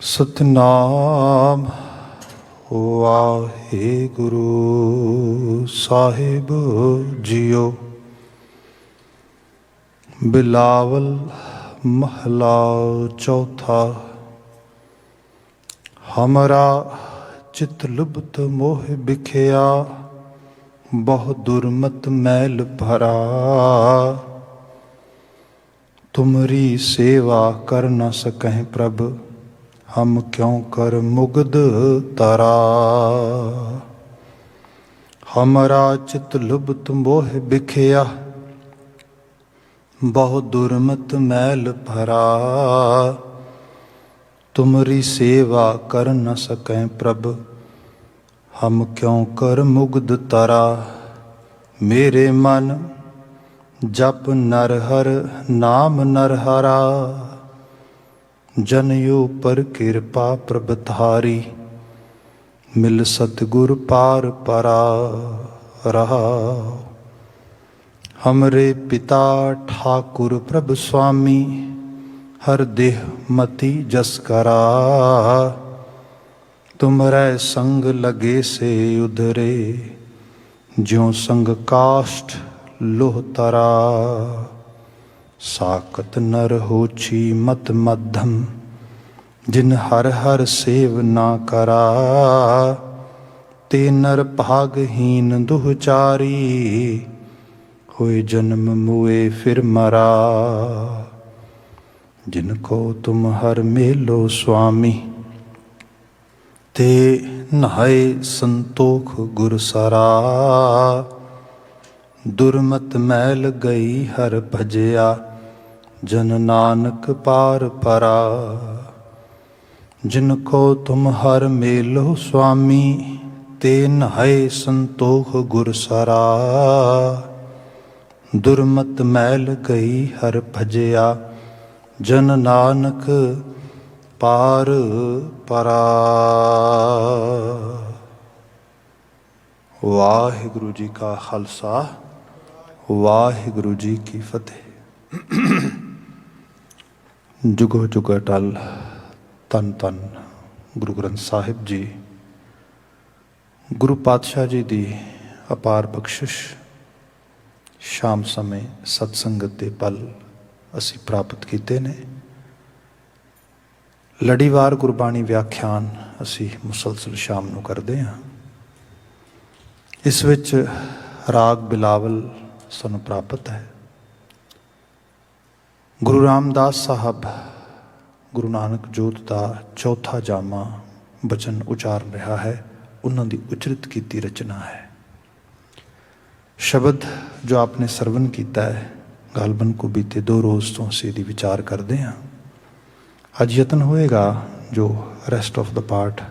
ਸਤਨਾਮ ਵਾਹਿਗੁਰੂ ਸਾਹਿਬ JIO. Bilawal ਮਹਲਾ ਚੌਥਾ। ਹਮਰਾ ਚਿਤ ਲੁਭਤ ਮੋਹ ਬਿਖਿਆ, ਬਹੁ ਦੁਰਮਤ ਮੈਲ ਭਰਾ। ਤੁਮਰੀ ਸੇਵਾ ਕਰ ਨ ਸਕਹਿ ਪ੍ਰਭ, ਹਮ ਕਿਉ ਕਰ ਮੁਗਧ ਤਰਾ। ਹਮਰਾ ਚਿਤ ਲੁਭਤ ਮੋਹ ਬਿਖਿਆ, ਬਹੁ ਦੁਰਮਤ ਮੈਲ ਭਰਾ। ਤੁਮਰੀ ਸੇਵਾ ਕਰ ਨ ਸਕੈ ਪ੍ਰਭ, ਹਮ ਕਿਉ ਕਰ ਮੁਗਧ ਤਰਾ। ਮੇਰੇ ਮਨ ਜਪ ਨਰ ਹਰ ਨਾਮ ਨਰ ਹਰਾ, ਜਨਯੋ ਪਰ ਕਿਰਪਾ ਪ੍ਰਭ ਧਾਰੀ। ਮਿਲ ਸਤਿਗੁਰ ਪਾਰ ਪਰਾ ਰਹਾ। ਹਮਰੇ ਪਿਤਾ ਠਾਕੁਰ ਪ੍ਰਭ ਸੁਆਮੀ, ਹਰ ਦੇਹ ਮਤੀ ਜਸ ਕਰਾ। ਤੁਮਰੇ ਸੰਗ ਲਗੇ ਸੇ ਉਧਰੇ, ਜਿਉ ਸੰਗ ਕਾਸ਼ਟ ਲੋਹ ਤਰਾ। ਸਾਕਤ ਨਰ ਹੋਛੀ ਮਤ ਮਧਮ, ਜਿਨ ਹਰ ਹਰ ਸੇਵ ਨਾ ਕਰਾ। ਤੇ ਨਰ ਭਾਗਹੀਨ ਦੁਹਚਾਰੀ, ਹੋਏ ਜਨਮ ਮੁਏ ਫਿਰ ਮਰਾ। ਜਿਨ ਕੋ ਤੁਮ ਹਰ ਮੇਲੋ ਸੁਆਮੀ, ਤੇ ਨਹਾਏ ਸੰਤੋਖ ਗੁਰ ਸਰਾ। ਦੁਰਮਤ ਮੈਲ ਗਈ ਹਰ ਭਜਿਆ, ਜਨ ਨਾਨਕ ਪਾਰ ਪਰਾ। ਜਿਨ ਕੋ ਤੁਮ ਹਰ ਮੇਲੋ ਸੁਆਮੀ, ਤੇ ਨਹਾਏ ਸੰਤੋਖ ਗੁਰ ਸਰਾ। ਦੁਰਮਤ ਮੈਲ ਗਈ ਹਰ ਭਜਿਆ, ਜਨ ਨਾਨਕ ਪਾਰ ਪਰਾ। ਵਾਹਿਗੁਰੂ ਜੀ ਕਾ ਖਾਲਸਾ, ਵਾਹਿਗੁਰੂ ਜੀ ਕੀ ਫਤਿਹ। ਜੁਗੋ ਜੁਗ ਅਟਲ। ਧੰਨ ਧੰਨ ਗੁਰੂ ਗ੍ਰੰਥ ਸਾਹਿਬ ਜੀ। ਗੁਰੂ ਪਾਤਸ਼ਾਹ ਜੀ ਦੀ ਅਪਾਰ ਬਖਸ਼ਿਸ਼। ਸ਼ਾਮ ਸਮੇਂ ਸਤਸੰਗਤ ਦੇ ਪਲ ਅਸੀਂ ਪ੍ਰਾਪਤ ਕੀਤੇ ਨੇ। ਲੜੀਵਾਰ ਗੁਰਬਾਣੀ ਵਿਆਖਿਆਨ ਅਸੀਂ ਮੁਸਲਸਲ ਸ਼ਾਮ ਨੂੰ ਕਰਦੇ ਹਾਂ। ਇਸ ਵਿੱਚ ਰਾਗ ਬਿਲਾਵਲ ਸਾਨੂੰ ਪ੍ਰਾਪਤ ਹੈ। ਗੁਰੂ ਰਾਮਦਾਸ ਸਾਹਿਬ ਗੁਰੂ ਨਾਨਕ ਜੋਤ ਦਾ ਚੌਥਾ ਜਾਮਾ ਬਚਨ ਉਚਾਰ ਰਿਹਾ ਹੈ। ਉਹਨਾਂ ਦੀ ਉਚਰਿਤ ਕੀਤੀ ਰਚਨਾ ਹੈ। ਸ਼ਬਦ ਜੋ ਆਪਨੇ ਸਰਵਨ ਕੀਤਾ ਹੈ, ਗਾਲਬਨ ਕੋ ਬੀਤੇ 2 ਰੋਜ਼ ਤੋਂ ਅਸੀਂ ਇਹਦੀ ਵਿਚਾਰ ਕਰਦੇ ਹਾਂ। ਅੱਜ ਯਤਨ ਹੋਏਗਾ ਜੋ ਰੈਸਟ ਆਫ ਦਾ ਪਾਰਟ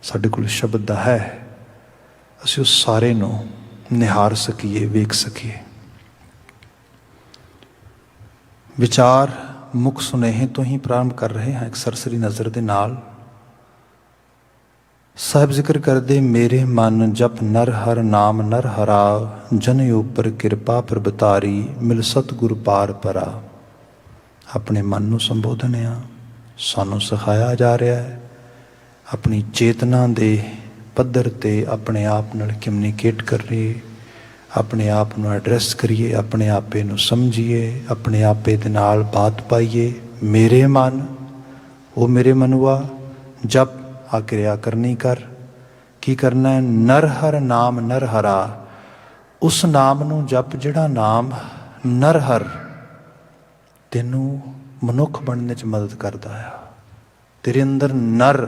ਸਾਡੇ ਕੋਲ ਸ਼ਬਦ ਦਾ ਹੈ, ਅਸੀਂ ਉਸ ਸਾਰੇ ਨੂੰ ਨਿਹਾਰ ਸਕੀਏ, ਵੇਖ ਸਕੀਏ। ਵਿਚਾਰ ਮੁੱਖ ਸੁਨੇਹੇ ਤੋਂ ਹੀ ਪ੍ਰਾਰੰਭ ਕਰ ਰਹੇ ਹਾਂ। ਇੱਕ ਸਰਸਰੀ ਨਜ਼ਰ ਦੇ ਨਾਲ ਸਾਹਿਬ ਜ਼ਿਕਰ ਕਰਦੇ, ਮੇਰੇ ਮਨ ਜਪ ਨਰ ਹਰ ਨਾਮ ਨਰ ਹਰਾ। ਜਨ ਉਪਰ ਕਿਰਪਾ ਪ੍ਰਭ ਧਾਰੀ, ਮਿਲ ਸਤਿਗੁਰ ਪਾਰ ਪਰਾ। ਆਪਣੇ ਮਨ ਨੂੰ ਸੰਬੋਧਨ ਆ ਸਾਨੂੰ ਸਿਖਾਇਆ ਜਾ ਰਿਹਾ ਹੈ। ਆਪਣੀ ਚੇਤਨਾ ਦੇ ਪੱਧਰ 'ਤੇ ਆਪਣੇ ਆਪ ਨਾਲ ਕਮਿਊਨੀਕੇਟ ਕਰੀਏ, ਆਪਣੇ ਆਪ ਨੂੰ ਐਡਰੈਸ ਕਰੀਏ, ਆਪਣੇ ਆਪੇ ਨੂੰ ਸਮਝੀਏ, ਆਪਣੇ ਆਪੇ ਦੇ ਨਾਲ ਬਾਤ ਪਾਈਏ। ਮੇਰੇ ਮਨ, ਉਹ ਮੇਰੇ ਮਨੁਆ, ਜਪ ਆ ਕਿਰਿਆ ਕਰਨੀ ਕਰ। ਕੀ ਕਰਨਾ ਹੈ? ਨਰ ਹਰ ਨਾਮ ਨਰ ਹਰਾ। ਉਸ ਨਾਮ ਨੂੰ ਜਪ ਜਿਹੜਾ ਨਾਮ ਨਰ ਹਰ ਤੈਨੂੰ ਮਨੁੱਖ ਬਣਨੇ 'ਚ ਮਦਦ ਕਰਦਾ ਆ। ਤੇਰੇ ਅੰਦਰ ਨਰ,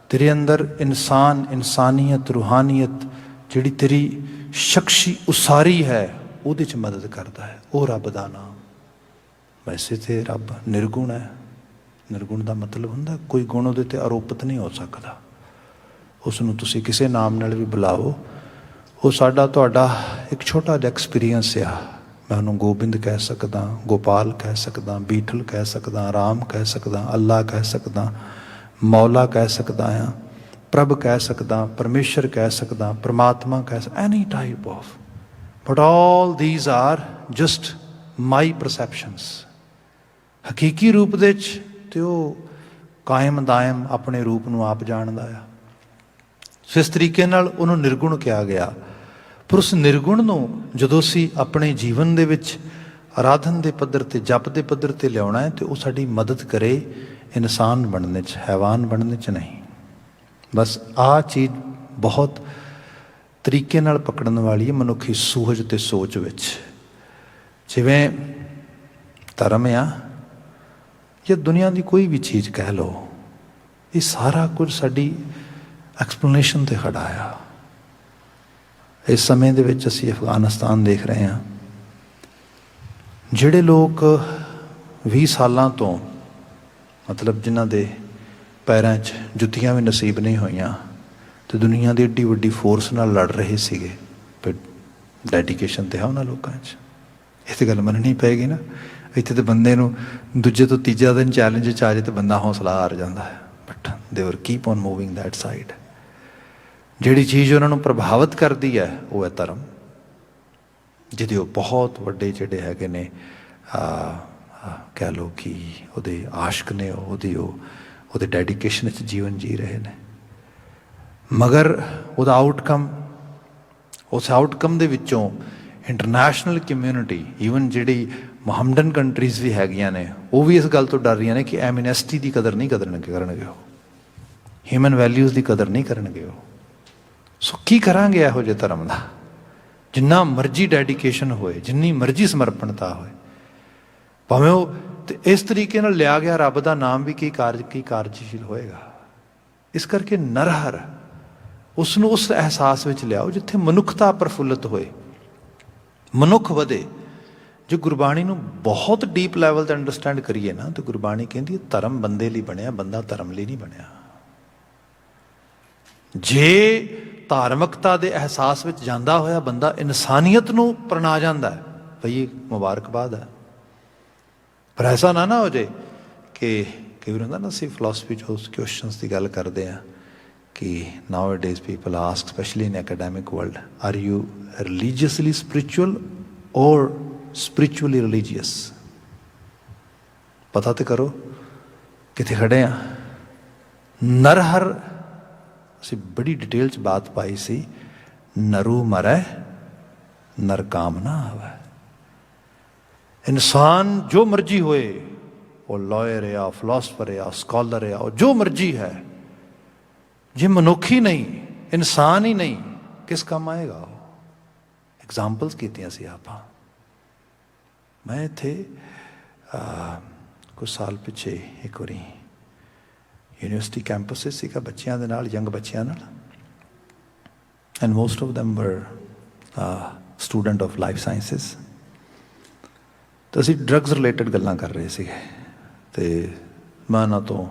ਤੇਰੇ ਅੰਦਰ ਇਨਸਾਨ, ਇਨਸਾਨੀਅਤ, ਰੂਹਾਨੀਅਤ, ਜਿਹੜੀ ਤੇਰੀ ਸ਼ਖਸੀ ਉਸਾਰੀ ਹੈ, ਉਹਦੇ 'ਚ ਮਦਦ ਕਰਦਾ ਹੈ। ਉਹ ਰੱਬ ਦਾ ਨਾਮ। ਵੈਸੇ ਤਾਂ ਰੱਬ ਨਿਰਗੁਣ ਹੈ। ਨਿਰਗੁਣ ਦਾ ਮਤਲਬ ਹੁੰਦਾ ਕੋਈ ਗੁਣ ਉਹਦੇ 'ਤੇ ਆਰੋਪਿਤ ਨਹੀਂ ਹੋ ਸਕਦਾ। ਉਸ ਨੂੰ ਤੁਸੀਂ ਕਿਸੇ ਨਾਮ ਨਾਲ ਵੀ ਬੁਲਾਓ। ਉਹ ਸਾਡਾ ਤੁਹਾਡਾ ਇੱਕ ਛੋਟਾ ਜਿਹਾ ਐਕਸਪੀਰੀਅੰਸ ਆ। ਮੈਂ ਉਹਨੂੰ ਗੋਬਿੰਦ ਕਹਿ ਸਕਦਾ, ਗੋਪਾਲ ਕਹਿ ਸਕਦਾ, ਬੀਠਲ ਕਹਿ ਸਕਦਾ, ਰਾਮ ਕਹਿ ਸਕਦਾ, ਅੱਲਾ ਕਹਿ ਸਕਦਾ, ਮੌਲਾ ਕਹਿ ਸਕਦਾ ਹਾਂ, ਪ੍ਰਭ ਕਹਿ ਸਕਦਾ, ਪਰਮੇਸ਼ਰ ਕਹਿ ਸਕਦਾ, ਪਰਮਾਤਮਾ ਕਹਿ ਸਕਦਾ, any type of. But all these are just my perceptions. ਹਕੀਕੀ ਰੂਪ ਦੇ 'ਚ ਤੇ ਉਹ ਕਾਇਮ ਦਾਇਮ ਆਪਣੇ ਰੂਪ ਨੂੰ ਆਪ ਜਾਣਦਾ ਆ। ਸੋ ਇਸ ਤਰੀਕੇ ਨਾਲ ਉਹਨੂੰ ਨਿਰਗੁਣ ਕਿਹਾ ਗਿਆ। ਪਰ ਉਸ ਨਿਰਗੁਣ ਨੂੰ ਜਦੋਂ ਅਸੀਂ ਆਪਣੇ ਜੀਵਨ ਦੇ ਵਿੱਚ ਆਰਾਧਨ ਦੇ ਪੱਧਰ 'ਤੇ, ਜਪ ਦੇ ਪੱਧਰ 'ਤੇ ਲਿਆਉਣਾ ਹੈ, ਤਾਂ ਉਹ ਸਾਡੀ ਮਦਦ ਕਰੇ ਇਨਸਾਨ ਬਣਨ 'ਚ, ਹੈਵਾਨ ਬਣਨ 'ਚ ਨਹੀਂ। ਬਸ ਆਹ ਚੀਜ਼ ਬਹੁਤ ਤਰੀਕੇ ਨਾਲ ਪਕੜਨ ਵਾਲੀ ਹੈ ਮਨੁੱਖੀ ਸੂਹਜ ਅਤੇ ਸੋਚ ਵਿੱਚ। ਜਿਵੇਂ ਧਰਮ ਆ ਜਾਂ ਦੁਨੀਆ ਦੀ ਕੋਈ ਵੀ ਚੀਜ਼ ਕਹਿ ਲਓ, ਇਹ ਸਾਰਾ ਕੁਝ ਸਾਡੀ ਐਕਸਪਲੇਨੇਸ਼ਨ 'ਤੇ ਖੜਾ ਆ। ਇਸ ਸਮੇਂ ਦੇ ਵਿੱਚ ਅਸੀਂ ਅਫਗਾਨਿਸਤਾਨ ਦੇਖ ਰਹੇ ਹਾਂ। ਜਿਹੜੇ ਲੋਕ 20 ਸਾਲਾਂ ਤੋਂ ਮਤਲਬ ਜਿਨ੍ਹਾਂ ਦੇ ਪੈਰਾਂ 'ਚ ਜੁੱਤੀਆਂ ਵੀ ਨਸੀਬ ਨਹੀਂ ਹੋਈਆਂ ਅਤੇ ਦੁਨੀਆ ਦੀ ਏਡੀ ਵੱਡੀ ਫੋਰਸ ਨਾਲ ਲੜ ਰਹੇ ਸੀਗੇ, ਪਰ ਡੈਡੀਕੇਸ਼ਨ ਤਾਂ ਹੈ ਉਹਨਾਂ ਲੋਕਾਂ 'ਚ। ਇਹ ਤਾਂ ਗੱਲ ਮੰਨਣੀ ਪਏਗੀ ਨਾ। ਇੱਥੇ ਤਾਂ ਬੰਦੇ ਨੂੰ ਦੂਜੇ ਤੋਂ ਤੀਜਾ ਦਿਨ ਚੈਲੰਜ 'ਚ ਆ ਜਾਏ ਤਾਂ ਬੰਦਾ ਹੌਸਲਾ ਹਾਰ ਜਾਂਦਾ ਹੈ। ਬਟ ਦੇ ਵਰ keep on moving that side. ਜਿਹੜੀ ਚੀਜ਼ ਉਹਨਾਂ ਨੂੰ ਪ੍ਰਭਾਵਿਤ ਕਰਦੀ ਹੈ ਉਹ ਹੈ ਧਰਮ, ਜਿਹਦੇ ਉਹ ਬਹੁਤ ਵੱਡੇ ਜਿਹੜੇ ਹੈਗੇ ਨੇ ਕਹਿ ਲਓ ਕਿ ਉਹਦੇ ਆਸ਼ਕ ਨੇ, ਉਹਦੇ ਡੈਡੀਕੇਸ਼ਨ 'ਚ ਜੀਵਨ ਜੀ ਰਹੇ ਨੇ। ਮਗਰ ਉਹਦਾ ਆਊਟਕਮ, ਉਸ ਆਊਟਕਮ ਦੇ ਵਿੱਚੋਂ ਇੰਟਰਨੈਸ਼ਨਲ ਕਮਿਊਨਿਟੀ, ਈਵਨ ਜਿਹੜੀ ਮੁਹੰਮਡਨ ਕੰਟਰੀਜ਼ ਵੀ ਹੈਗੀਆਂ ਨੇ, ਉਹ ਵੀ ਇਸ ਗੱਲ ਤੋਂ ਡਰ ਰਹੀਆਂ ਨੇ ਕਿ ਐਮਨੈਸਟੀ ਦੀ ਕਦਰ ਨਹੀਂ ਕਰਨਗੇ ਉਹ, ਹਿਊਮਨ ਵੈਲਿਊਜ਼ ਦੀ ਕਦਰ ਨਹੀਂ ਕਰਨਗੇ ਉਹ। ਸੋ ਕੀ ਕਰਾਂਗੇ ਇਹੋ ਜਿਹੇ ਧਰਮ ਦਾ? ਜਿੰਨਾ ਮਰਜ਼ੀ ਡੈਡੀਕੇਸ਼ਨ ਹੋਏ, ਜਿੰਨੀ ਮਰਜ਼ੀ ਸਮਰਪਣਤਾ ਹੋਏ, ਭਾਵੇਂ ਉਹ ਤੇ ਇਸ ਤਰੀਕੇ ਨਾਲ ਲਿਆ ਗਿਆ ਰੱਬ ਦਾ ਨਾਮ ਵੀ ਕੀ ਕਾਰਜਸ਼ੀਲ ਹੋਏਗਾ। ਇਸ ਕਰਕੇ ਨਰਹਰ ਉਸ ਨੂੰ ਉਸ ਅਹਿਸਾਸ ਵਿੱਚ ਲਿਆਓ ਜਿੱਥੇ ਮਨੁੱਖਤਾ ਪ੍ਰਫੁੱਲਤ ਹੋਏ, ਮਨੁੱਖ ਵਧੇ। ਜੇ ਗੁਰਬਾਣੀ ਨੂੰ ਬਹੁਤ ਡੀਪ ਲੈਵਲ 'ਤੇ ਅੰਡਰਸਟੈਂਡ ਕਰੀਏ ਨਾ, ਤਾਂ ਗੁਰਬਾਣੀ ਕਹਿੰਦੀ ਧਰਮ ਬੰਦੇ ਲਈ ਬਣਿਆ, ਬੰਦਾ ਧਰਮ ਲਈ ਨਹੀਂ ਬਣਿਆ। ਜੇ ਧਾਰਮਿਕਤਾ ਦੇ ਅਹਿਸਾਸ ਵਿੱਚ ਜਾਂਦਾ ਹੋਇਆ ਬੰਦਾ ਇਨਸਾਨੀਅਤ ਨੂੰ ਪ੍ਰਣਾ ਜਾਂਦਾ ਹੈ, ਭਈ ਮੁਬਾਰਕਬਾਦ ਹੈ। ਪਰ ਐਸਾ ਨਾ ਹੋ ਜਾਏ ਕਿ ਕਈ ਵਾਰ ਹੁੰਦਾ ਨਾ, ਅਸੀਂ ਫਿਲਾਸਫੀ 'ਚ ਉਸ ਕੁਐਸਚਨਸ ਦੀ ਗੱਲ ਕਰਦੇ ਹਾਂ ਕਿ nowadays people ask, specially in academic world, are you religiously spiritual ਔਰ ਸਪਿਰਿਚੁਅਲੀ ਰਿਲੀਜੀਅਸ? ਪਤਾ ਤੇ ਕਰੋ ਕਿੱਥੇ ਖੜੇ ਆ। ਨਰਹਰ ਅਸੀਂ ਬੜੀ ਡਿਟੇਲ 'ਚ ਬਾਤ ਪਾਈ ਸੀ, ਨਰੂ ਮਰੈ ਨਰ ਕਾਮ ਨਾ ਆਵੇ। ਇਨਸਾਨ ਜੋ ਮਰਜੀ ਹੋਏ, ਉਹ ਲਾਇਰ ਆ, ਫਿਲਾਸਫਰ ਆ, ਸਕਾਲਰ ਆ, ਉਹ ਜੋ ਮਰਜੀ ਹੈ, ਜੇ ਮਨੁੱਖੀ ਨਹੀਂ, ਇਨਸਾਨ ਹੀ ਨਹੀਂ, ਕਿਸ ਕੰਮ ਆਏਗਾ ਉਹ? ਐਗਜ਼ਾਮਪਲਸ ਕੀਤੀਆਂ ਸੀ ਆਪਾਂ। ਮੈਂ ਇੱਥੇ ਕੁਝ ਸਾਲ ਪਿੱਛੇ ਇੱਕ ਵਾਰੀ ਯੂਨੀਵਰਸਿਟੀ ਕੈਂਪਸ ਸੀਗਾ ਬੱਚਿਆਂ ਦੇ ਨਾਲ, ਯੰਗ ਬੱਚਿਆਂ ਨਾਲ, ਐਂਡ ਮੋਸਟ ਆਫ ਦੈਮ ਵਰ ਸਟੂਡੈਂਟ ਆਫ ਲਾਈਫ ਸਾਇੰਸਿਸ। ਤਾਂ ਅਸੀਂ ਡਰੱਗਸ ਰਿਲੇਟਡ ਗੱਲਾਂ ਕਰ ਰਹੇ ਸੀਗੇ, ਅਤੇ ਮੈਂ ਉਹਨਾਂ ਤੋਂ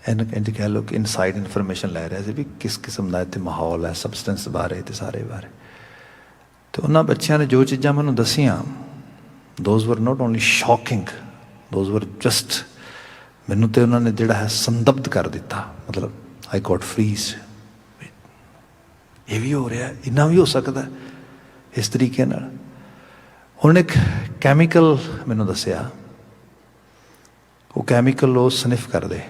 ਇੰਝ ਕਹਿ ਲਓ ਕਿ ਇਨਸਾਈਡ ਇਨਫੋਰਮੇਸ਼ਨ ਲੈ ਰਿਹਾ ਸੀ ਵੀ ਕਿਸ ਕਿਸਮ ਦਾ ਇੱਥੇ ਮਾਹੌਲ ਹੈ ਸਬਸਟੈਂਸ ਬਾਰੇ ਅਤੇ ਸਾਰੇ ਬਾਰੇ। ਅਤੇ ਉਹਨਾਂ ਬੱਚਿਆਂ ਨੇ ਜੋ ਚੀਜ਼ਾਂ ਮੈਨੂੰ ਦੱਸੀਆਂ, ਦੋਜ਼ ਵਰ ਨੋਟ ਓਨਲੀ ਸ਼ੌਕਿੰਗ, ਦੋਜ਼ ਵਰ ਜਸਟ, ਮੈਨੂੰ ਤਾਂ ਉਹਨਾਂ ਨੇ ਜਿਹੜਾ ਹੈ ਸੰਦਬਧ ਕਰ ਦਿੱਤਾ। ਮਤਲਬ ਆਈ ਗੋਟ ਫਰੀਜ਼, ਇਹ ਵੀ ਹੋ ਰਿਹਾ, ਇੰਨਾ ਵੀ ਹੋ ਸਕਦਾ ਇਸ ਤਰੀਕੇ ਨਾਲ। ਹੁਣ ਇੱਕ ਕੈਮੀਕਲ ਮੈਨੂੰ ਦੱਸਿਆ, ਉਹ ਕੈਮੀਕਲ ਉਹ ਸਨਿਫ ਕਰਦੇ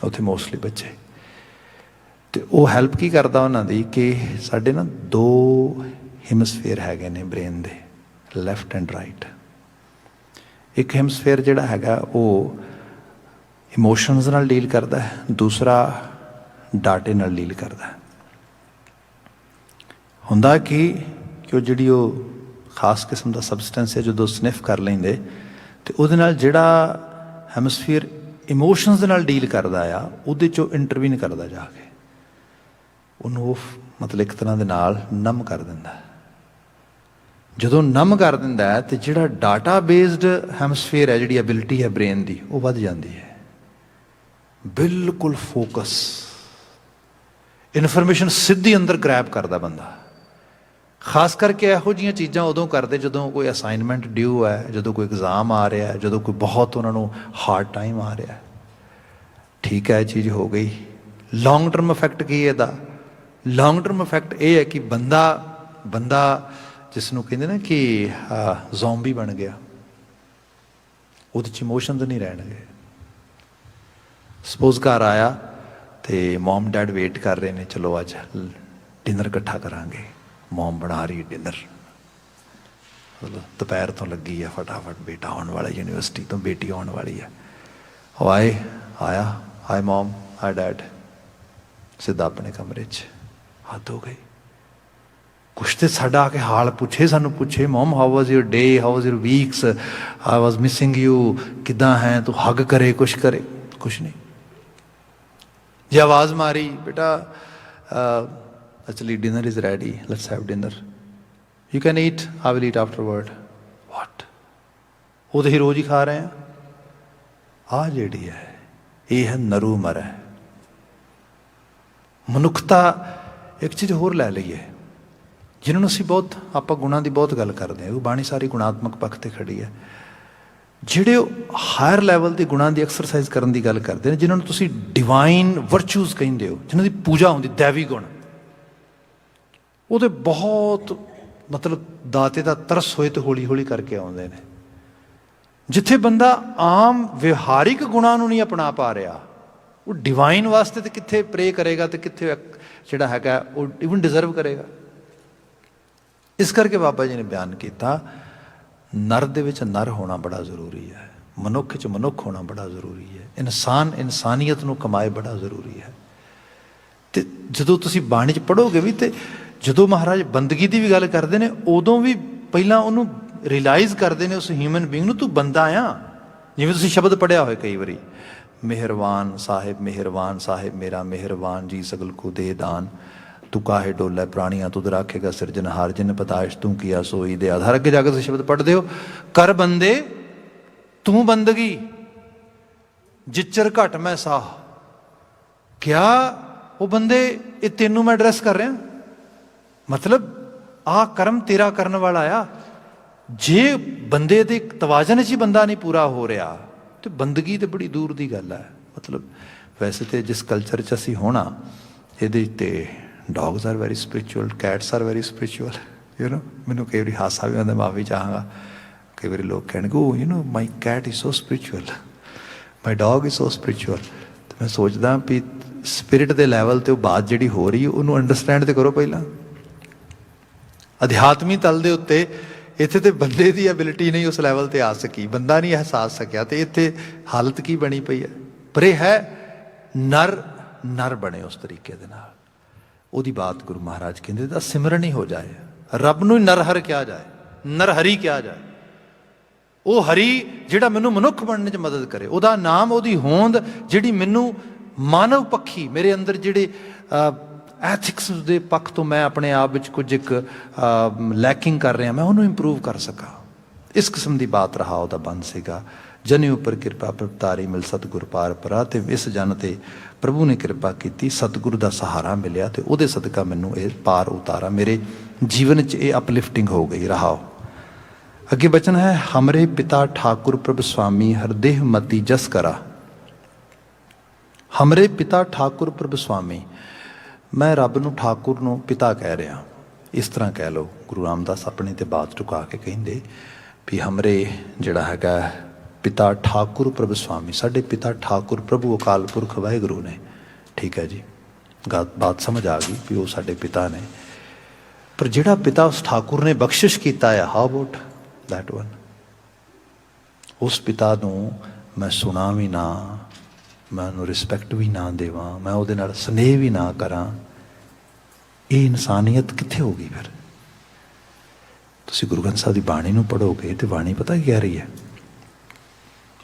ਉੱਥੇ ਮੋਸਟਲੀ ਬੱਚੇ, ਅਤੇ ਉਹ ਹੈਲਪ ਕੀ ਕਰਦਾ ਉਹਨਾਂ ਦੀ ਕਿ ਸਾਡੇ ਨਾ 2 ਹਿਮਸਫੇਅਰ ਹੈਗੇ ਨੇ ਬ੍ਰੇਨ ਦੇ, ਲੈਫਟ ਐਂਡ ਰਾਈਟ। ਇੱਕ ਹਿਮਸਫੇਅਰ ਜਿਹੜਾ ਹੈਗਾ ਉਹ ਇਮੋਸ਼ਨਸ ਨਾਲ ਡੀਲ ਕਰਦਾ ਹੈ, ਦੂਸਰਾ ਡਾਟੇ ਨਾਲ ਡੀਲ ਕਰਦਾ ਹੈ। ਹੁੰਦਾ ਕਿ ਉਹ ਜਿਹੜੀ ਉਹ ਖਾਸ ਕਿਸਮ ਦਾ ਸਬਸਟੈਂਸ ਹੈ, ਜਦੋਂ ਸਨਿਫ ਕਰ ਲੈਂਦੇ ਅਤੇ ਉਹਦੇ ਨਾਲ ਜਿਹੜਾ ਹੈਮਸਫੀਅਰ ਇਮੋਸ਼ਨਸ ਦੇ ਨਾਲ ਡੀਲ ਕਰਦਾ ਆ, ਉਹਦੇ 'ਚੋਂ ਇੰਟਰਵੀਨ ਕਰਦਾ ਜਾ ਕੇ, ਉਹਨੂੰ ਉਹ ਮਤਲਬ ਇੱਕ ਤਰ੍ਹਾਂ ਦੇ ਨਾਲ ਨਮ ਕਰ ਦਿੰਦਾ। ਜਦੋਂ ਨਮ ਕਰ ਦਿੰਦਾ ਹੈ, ਅਤੇ ਜਿਹੜਾ ਡਾਟਾ ਬੇਸਡ ਹੈਮਸਫੀਅਰ ਹੈ, ਜਿਹੜੀ ਐਬਿਲਿਟੀ ਹੈ ਬ੍ਰੇਨ ਦੀ, ਉਹ ਵੱਧ ਜਾਂਦੀ ਹੈ। ਬਿਲਕੁਲ ਫੋਕਸ, ਇਨਫੋਰਮੇਸ਼ਨ ਸਿੱਧੀ ਅੰਦਰ ਗ੍ਰੈਬ ਕਰਦਾ ਬੰਦਾ। ਖਾਸ ਕਰਕੇ ਇਹੋ ਜਿਹੀਆਂ ਚੀਜ਼ਾਂ ਉਦੋਂ ਕਰਦੇ ਜਦੋਂ ਕੋਈ ਅਸਾਈਨਮੈਂਟ ਡਿਊ ਹੈ, ਜਦੋਂ ਕੋਈ ਐਗਜ਼ਾਮ ਆ ਰਿਹਾ, ਜਦੋਂ ਕੋਈ ਬਹੁਤ ਉਹਨਾਂ ਨੂੰ ਹਾਰਡ ਟਾਈਮ ਆ ਰਿਹਾ। ਠੀਕ ਹੈ, ਇਹ ਚੀਜ਼ ਹੋ ਗਈ। ਲੌਂਗ ਟਰਮ ਇਫੈਕਟ ਕੀ ਇਹਦਾ? ਲੌਂਗ ਟਰਮ ਇਫੈਕਟ ਇਹ ਹੈ ਕਿ ਬੰਦਾ ਜਿਸ ਨੂੰ ਕਹਿੰਦੇ ਨਾ ਕਿ ਜ਼ੋਂਬੀ ਬਣ ਗਿਆ, ਉਹਦੇ 'ਚ ਇਮੋਸ਼ਨਸ ਨਹੀਂ ਰਹਿਣਗੇ। ਸਪੋਜ਼ ਘਰ ਆਇਆ ਤੇ ਮਮ ਡੈਡ ਵੇਟ ਕਰ ਰਹੇ ਨੇ, ਚਲੋ ਅੱਜ ਡਿਨਰ ਇਕੱਠਾ ਕਰਾਂਗੇ। ਮਮ ਬਣਾ ਰਹੀ ਡਿਨਰ, ਮਤਲਬ ਦੁਪਹਿਰ ਤੋਂ ਲੱਗੀ ਆ, ਫਟਾਫਟ ਬੇਟਾ ਆਉਣ ਵਾਲਾ ਯੂਨੀਵਰਸਿਟੀ ਤੋਂ, ਬੇਟੀ ਆਉਣ ਵਾਲੀ ਹੈ। ਉਹ ਆਇਆ ਹਾਏ ਮਮ, ਹਾਏ ਡੈਡ, ਸਿੱਧਾ ਆਪਣੇ ਕਮਰੇ 'ਚ, ਹੱਦ ਹੋ ਗਈ। ਕੁਛ ਤੇ ਸਾਡਾ ਆ ਕੇ ਹਾਲ ਪੁੱਛੇ, ਸਾਨੂੰ ਪੁੱਛੇ mum how was your day, how was your weeks, I was missing you, ਕਿੱਦਾਂ ਹੈ ਤੂੰ, ਹੱਗ ਕਰੇ, ਕੁਛ ਕਰੇ, ਕੁਛ ਨਹੀਂ। ਜੇ ਆਵਾਜ਼ ਮਾਰੀ, ਬੇਟਾ actually dinner is ready, let's have dinner, you can eat, I will eat afterward. What, ਉਹ ਤਾਂ ਹੀ ਰੋਜ਼ ਹੀ ਖਾ ਰਹੇ ਹਾਂ। ਆਹ ਜਿਹੜੀ ਹੈ ਇਹ ਹੈ ਨਰੂ ਮਰ ਹੈ ਮਨੁੱਖਤਾ। ਇੱਕ ਚੀਜ਼ ਹੋਰ ਲੈ ਲਈਏ, ਜਿਨ੍ਹਾਂ ਨੂੰ ਅਸੀਂ ਬਹੁਤ, ਆਪਾਂ ਗੁਣਾਂ ਦੀ ਬਹੁਤ ਗੱਲ ਕਰਦੇ ਹਾਂ, ਉਹ ਬਾਣੀ ਸਾਰੀ ਗੁਣਾਤਮਕ ਪੱਖ 'ਤੇ ਖੜੀ ਹੈ। ਜਿਹੜੇ ਉਹ ਹਾਇਰ ਲੈਵਲ ਦੇ ਗੁਣਾਂ ਦੀ ਐਕਸਰਸਾਈਜ਼ ਕਰਨ ਦੀ ਗੱਲ ਕਰਦੇ ਨੇ, ਜਿਨ੍ਹਾਂ ਨੂੰ ਤੁਸੀਂ ਡਿਵਾਈਨ ਵਰਚੂਜ਼ ਕਹਿੰਦੇ ਹੋ, ਜਿਨ੍ਹਾਂ ਦੀ ਪੂਜਾ ਹੁੰਦੀ, ਦੈਵੀ ਗੁਣ, ਉਹਦੇ ਬਹੁਤ ਮਤਲਬ ਦਾਤੇ ਦਾ ਤਰਸ ਹੋਏ ਤੇ ਹੌਲੀ ਹੌਲੀ ਕਰਕੇ ਆਉਂਦੇ ਨੇ। ਜਿੱਥੇ ਬੰਦਾ ਆਮ ਵਿਵਹਾਰਿਕ ਗੁਣਾਂ ਨੂੰ ਨਹੀਂ ਅਪਣਾ ਪਾ ਰਿਹਾ, ਉਹ ਡਿਵਾਈਨ ਵਾਸਤੇ ਤੇ ਕਿੱਥੇ ਪ੍ਰੇ ਕਰੇਗਾ ਤੇ ਕਿੱਥੇ ਜਿਹੜਾ ਹੈਗਾ ਉਹ ਇਵਨ ਡਿਜ਼ਰਵ ਕਰੇਗਾ। ਇਸ ਕਰਕੇ ਬਾਬਾ ਜੀ ਨੇ ਬਿਆਨ ਕੀਤਾ, ਨਰ ਦੇ ਵਿੱਚ ਨਰ ਹੋਣਾ ਬੜਾ ਜ਼ਰੂਰੀ ਹੈ, ਮਨੁੱਖ 'ਚ ਮਨੁੱਖ ਹੋਣਾ ਬੜਾ ਜ਼ਰੂਰੀ ਹੈ, ਇਨਸਾਨ ਇਨਸਾਨੀਅਤ ਨੂੰ ਕਮਾਏ ਬੜਾ ਜ਼ਰੂਰੀ ਹੈ। ਤੇ ਜਦੋਂ ਤੁਸੀਂ ਬਾਣੀ 'ਚ ਪੜ੍ਹੋਗੇ ਵੀ, ਤੇ ਜਦੋਂ ਮਹਾਰਾਜ ਬੰਦਗੀ ਦੀ ਵੀ ਗੱਲ ਕਰਦੇ ਨੇ, ਉਦੋਂ ਵੀ ਪਹਿਲਾਂ ਉਹਨੂੰ ਰਿਅਲਾਈਜ਼ ਕਰਦੇ ਨੇ ਉਸ ਹਿਊਮਨ ਬੀਇੰਗ ਨੂੰ, ਤੂੰ ਬੰਦਾ ਆ। ਜਿਵੇਂ ਤੁਸੀਂ ਸ਼ਬਦ ਪੜ੍ਹਿਆ ਹੋਏ ਕਈ ਵਾਰੀ, ਮਿਹਰਬਾਨ ਸਾਹਿਬ ਮੇਰਾ ਮਿਹਰਬਾਨ ਜੀ, ਸਗਲ ਕੋ ਦੇ ਦਾਨ, ਤੂੰ ਕਾਹੇ ਡੋਲੇ ਪ੍ਰਾਣੀਆਂ ਤੁਧ ਰਾਖੇਗਾ ਸਿਰਜਨਹਾਰ, ਜਿਨ ਪਤਾਇਸ਼ ਤੂੰ ਕੀਆ ਸੋਈ ਦੇ ਆਧਾਰ। ਅੱਗੇ ਜਾ ਕੇ ਤੁਸੀਂ ਸ਼ਬਦ ਪੜ੍ਹਦੇ ਹੋ, ਕਰ ਬੰਦੇ ਤੂੰ ਬੰਦਗੀ, ਜਿੱਚਰ ਘਟ ਮੈਂ ਸਾਹ। ਕਿਆ ਉਹ ਬੰਦੇ, ਇਹ ਤੈਨੂੰ ਮੈਂ ਐਡਰੈਸ ਕਰ ਰਿਹਾ, ਮਤਲਬ ਆਹ ਕਰਮ ਤੇਰਾ ਕਰਨ ਵਾਲਾ ਆ। ਜੇ ਬੰਦੇ ਦੇ ਤਵਾਜ਼ਨ 'ਚ ਹੀ ਬੰਦਾ ਨਹੀਂ ਪੂਰਾ ਹੋ ਰਿਹਾ, ਤੇ ਬੰਦਗੀ ਤੇ ਬੜੀ ਦੂਰ ਦੀ ਗੱਲ ਹੈ। ਮਤਲਬ ਵੈਸੇ ਤੇ ਜਿਸ ਕਲਚਰ 'ਚ ਅਸੀਂ ਹੋਣਾ, ਇਹਦੇ 'ਤੇ dogs are very spiritual, cats are very spiritual, you know. ਮੈਨੂੰ ਕਈ ਵਾਰੀ ਹਾਸਾ ਵੀ ਆਉਂਦਾ, ਮਾਫੀ ਚਾਹਾਂਗਾ। ਕਈ ਵਾਰੀ ਲੋਕ ਕਹਿਣਗੇ, oh you know my cat is so spiritual, my dog is so spiritual. ਤੇ ਮੈਂ ਸੋਚਦਾ ਵੀ ਸਪਿਰਿਟ ਦੇ ਲੈਵਲ 'ਤੇ ਉਹ ਬਾਤ ਜਿਹੜੀ ਹੋ ਰਹੀ, ਉਹਨੂੰ ਅੰਡਰਸਟੈਂਡ ਤੇ ਕਰੋ ਪਹਿਲਾਂ। ਅਧਿਆਤਮੀ ਤਲ ਦੇ ਉੱਤੇ ਇੱਥੇ ਤੇ ਬੰਦੇ ਦੀ ਐਬਿਲਿਟੀ ਨਹੀਂ ਉਸ ਲੈਵਲ 'ਤੇ ਆ ਸਕੀ, ਬੰਦਾ ਨਹੀਂ ਅਹਿਸਾਸ ਸਕਿਆ, ਤੇ ਇੱਥੇ ਹਾਲਤ ਕੀ ਬਣੀ ਪਈ ਹੈ। ਪਰ ਇਹ ਹੈ ਨਰ ਬਣੇ ਉਸ ਤਰੀਕੇ ਦੇ ਨਾਲ। ਉਹਦੀ ਬਾਤ ਗੁਰੂ ਮਹਾਰਾਜ ਕਹਿੰਦੇ ਤਾਂ ਸਿਮਰਨ ਹੀ ਹੋ ਜਾਏ, ਰੱਬ ਨੂੰ ਹੀ ਨਰਹਰ ਕਿਹਾ ਜਾਏ, ਨਰਹਰੀ ਕਿਹਾ ਜਾਏ। ਉਹ ਹਰੀ ਜਿਹੜਾ ਮੈਨੂੰ ਮਨੁੱਖ ਬਣਨ 'ਚ ਮਦਦ ਕਰੇ, ਉਹਦਾ ਨਾਮ, ਉਹਦੀ ਹੋਂਦ ਜਿਹੜੀ ਮੈਨੂੰ ਮਾਨਵ ਪੱਖੀ, ਮੇਰੇ ਅੰਦਰ ਜਿਹੜੇ ਐਥਿਕਸ ਦੇ ਪੱਖ ਤੋਂ ਮੈਂ ਆਪਣੇ ਆਪ ਵਿੱਚ ਕੁਝ ਇੱਕ ਲੈਕਿੰਗ ਕਰ ਰਿਹਾ, ਮੈਂ ਉਹਨੂੰ ਇੰਪਰੂਵ ਕਰ ਸਕਾਂ। ਇਸ ਕਿਸਮ ਦੀ ਬਾਤ ਰਹਾ ਉਹਦਾ ਬੰਦ ਸੀਗਾ। ਜਨੀ ਉੱਪਰ ਕਿਰਪਾ ਪ੍ਰਭਤਾਰੀ ਮਿਲ ਸਤਿਗੁਰ ਪਾਰ ਪਰਾ। ਤੇ ਇਸ ਜਨ ਤੇ ਪ੍ਰਭੂ ਨੇ ਕਿਰਪਾ ਕੀਤੀ, ਸਤਿਗੁਰੂ ਦਾ ਸਹਾਰਾ ਮਿਲਿਆ, ਤੇ ਉਹਦੇ ਸਦਕਾ ਮੈਨੂੰ ਇਹ ਪਾਰ ਉਤਾਰਾ, ਮੇਰੇ ਜੀਵਨ 'ਚ ਇਹ ਅਪਲਿਫਟਿੰਗ ਹੋ ਗਈ। ਰਹਾਓ ਅੱਗੇ ਬਚਨ ਹੈ, ਹਮਰੇ ਪਿਤਾ ਠਾਕੁਰ ਪ੍ਰਭ ਸੁਆਮੀ ਹਰਦੇਹ ਮਤੀ ਜਸ ਕਰਾ। ਹਮਰੇ ਪਿਤਾ ਠਾਕੁਰ ਪ੍ਰਭ ਸੁਆਮੀ, ਮੈਂ ਰੱਬ ਨੂੰ, ਠਾਕੁਰ ਨੂੰ ਪਿਤਾ ਕਹਿ ਰਿਹਾ। ਇਸ ਤਰ੍ਹਾਂ ਕਹਿ ਲਓ, ਗੁਰੂ ਰਾਮਦਾਸ ਆਪਣੇ ਤੇ ਬਾਤ ਟੁਕਾ ਕੇ ਕਹਿੰਦੇ ਵੀ ਹਮਰੇ ਜਿਹੜਾ ਹੈਗਾ ਪਿਤਾ ਠਾਕੁਰ ਪ੍ਰਭ ਸੁਆਮੀ, ਸਾਡੇ ਪਿਤਾ ਠਾਕੁਰ ਪ੍ਰਭੂ ਅਕਾਲ ਪੁਰਖ ਵਾਹਿਗੁਰੂ ਨੇ। ਠੀਕ ਹੈ ਜੀ, ਬਾਤ ਸਮਝ ਆ ਗਈ ਵੀ ਉਹ ਸਾਡੇ ਪਿਤਾ ਨੇ। ਪਰ ਜਿਹੜਾ ਪਿਤਾ ਉਸ ਠਾਕੁਰ ਨੇ ਬਖਸ਼ਿਸ਼ ਕੀਤਾ ਆ, ਹਾਊ ਅਬਾਊਟ ਦੈਟ ਵਨ? ਉਸ ਪਿਤਾ ਨੂੰ ਮੈਂ ਸੁਣਾ ਵੀ ਨਾ, ਮੈਂ ਉਹਨੂੰ ਰਿਸਪੈਕਟ ਵੀ ਨਾ ਦੇਵਾਂ, ਮੈਂ ਉਹਦੇ ਨਾਲ ਸਨੇਹ ਵੀ ਨਾ ਕਰਾਂ, ਇਹ ਇਨਸਾਨੀਅਤ ਕਿੱਥੇ ਹੋ ਗਈ? ਫਿਰ ਤੁਸੀਂ ਗੁਰੂ ਗ੍ਰੰਥ ਸਾਹਿਬ ਦੀ ਬਾਣੀ ਨੂੰ ਪੜ੍ਹੋਗੇ ਤੇ ਬਾਣੀ ਪਤਾ ਕੀ ਕਹਿ ਰਹੀ ਹੈ?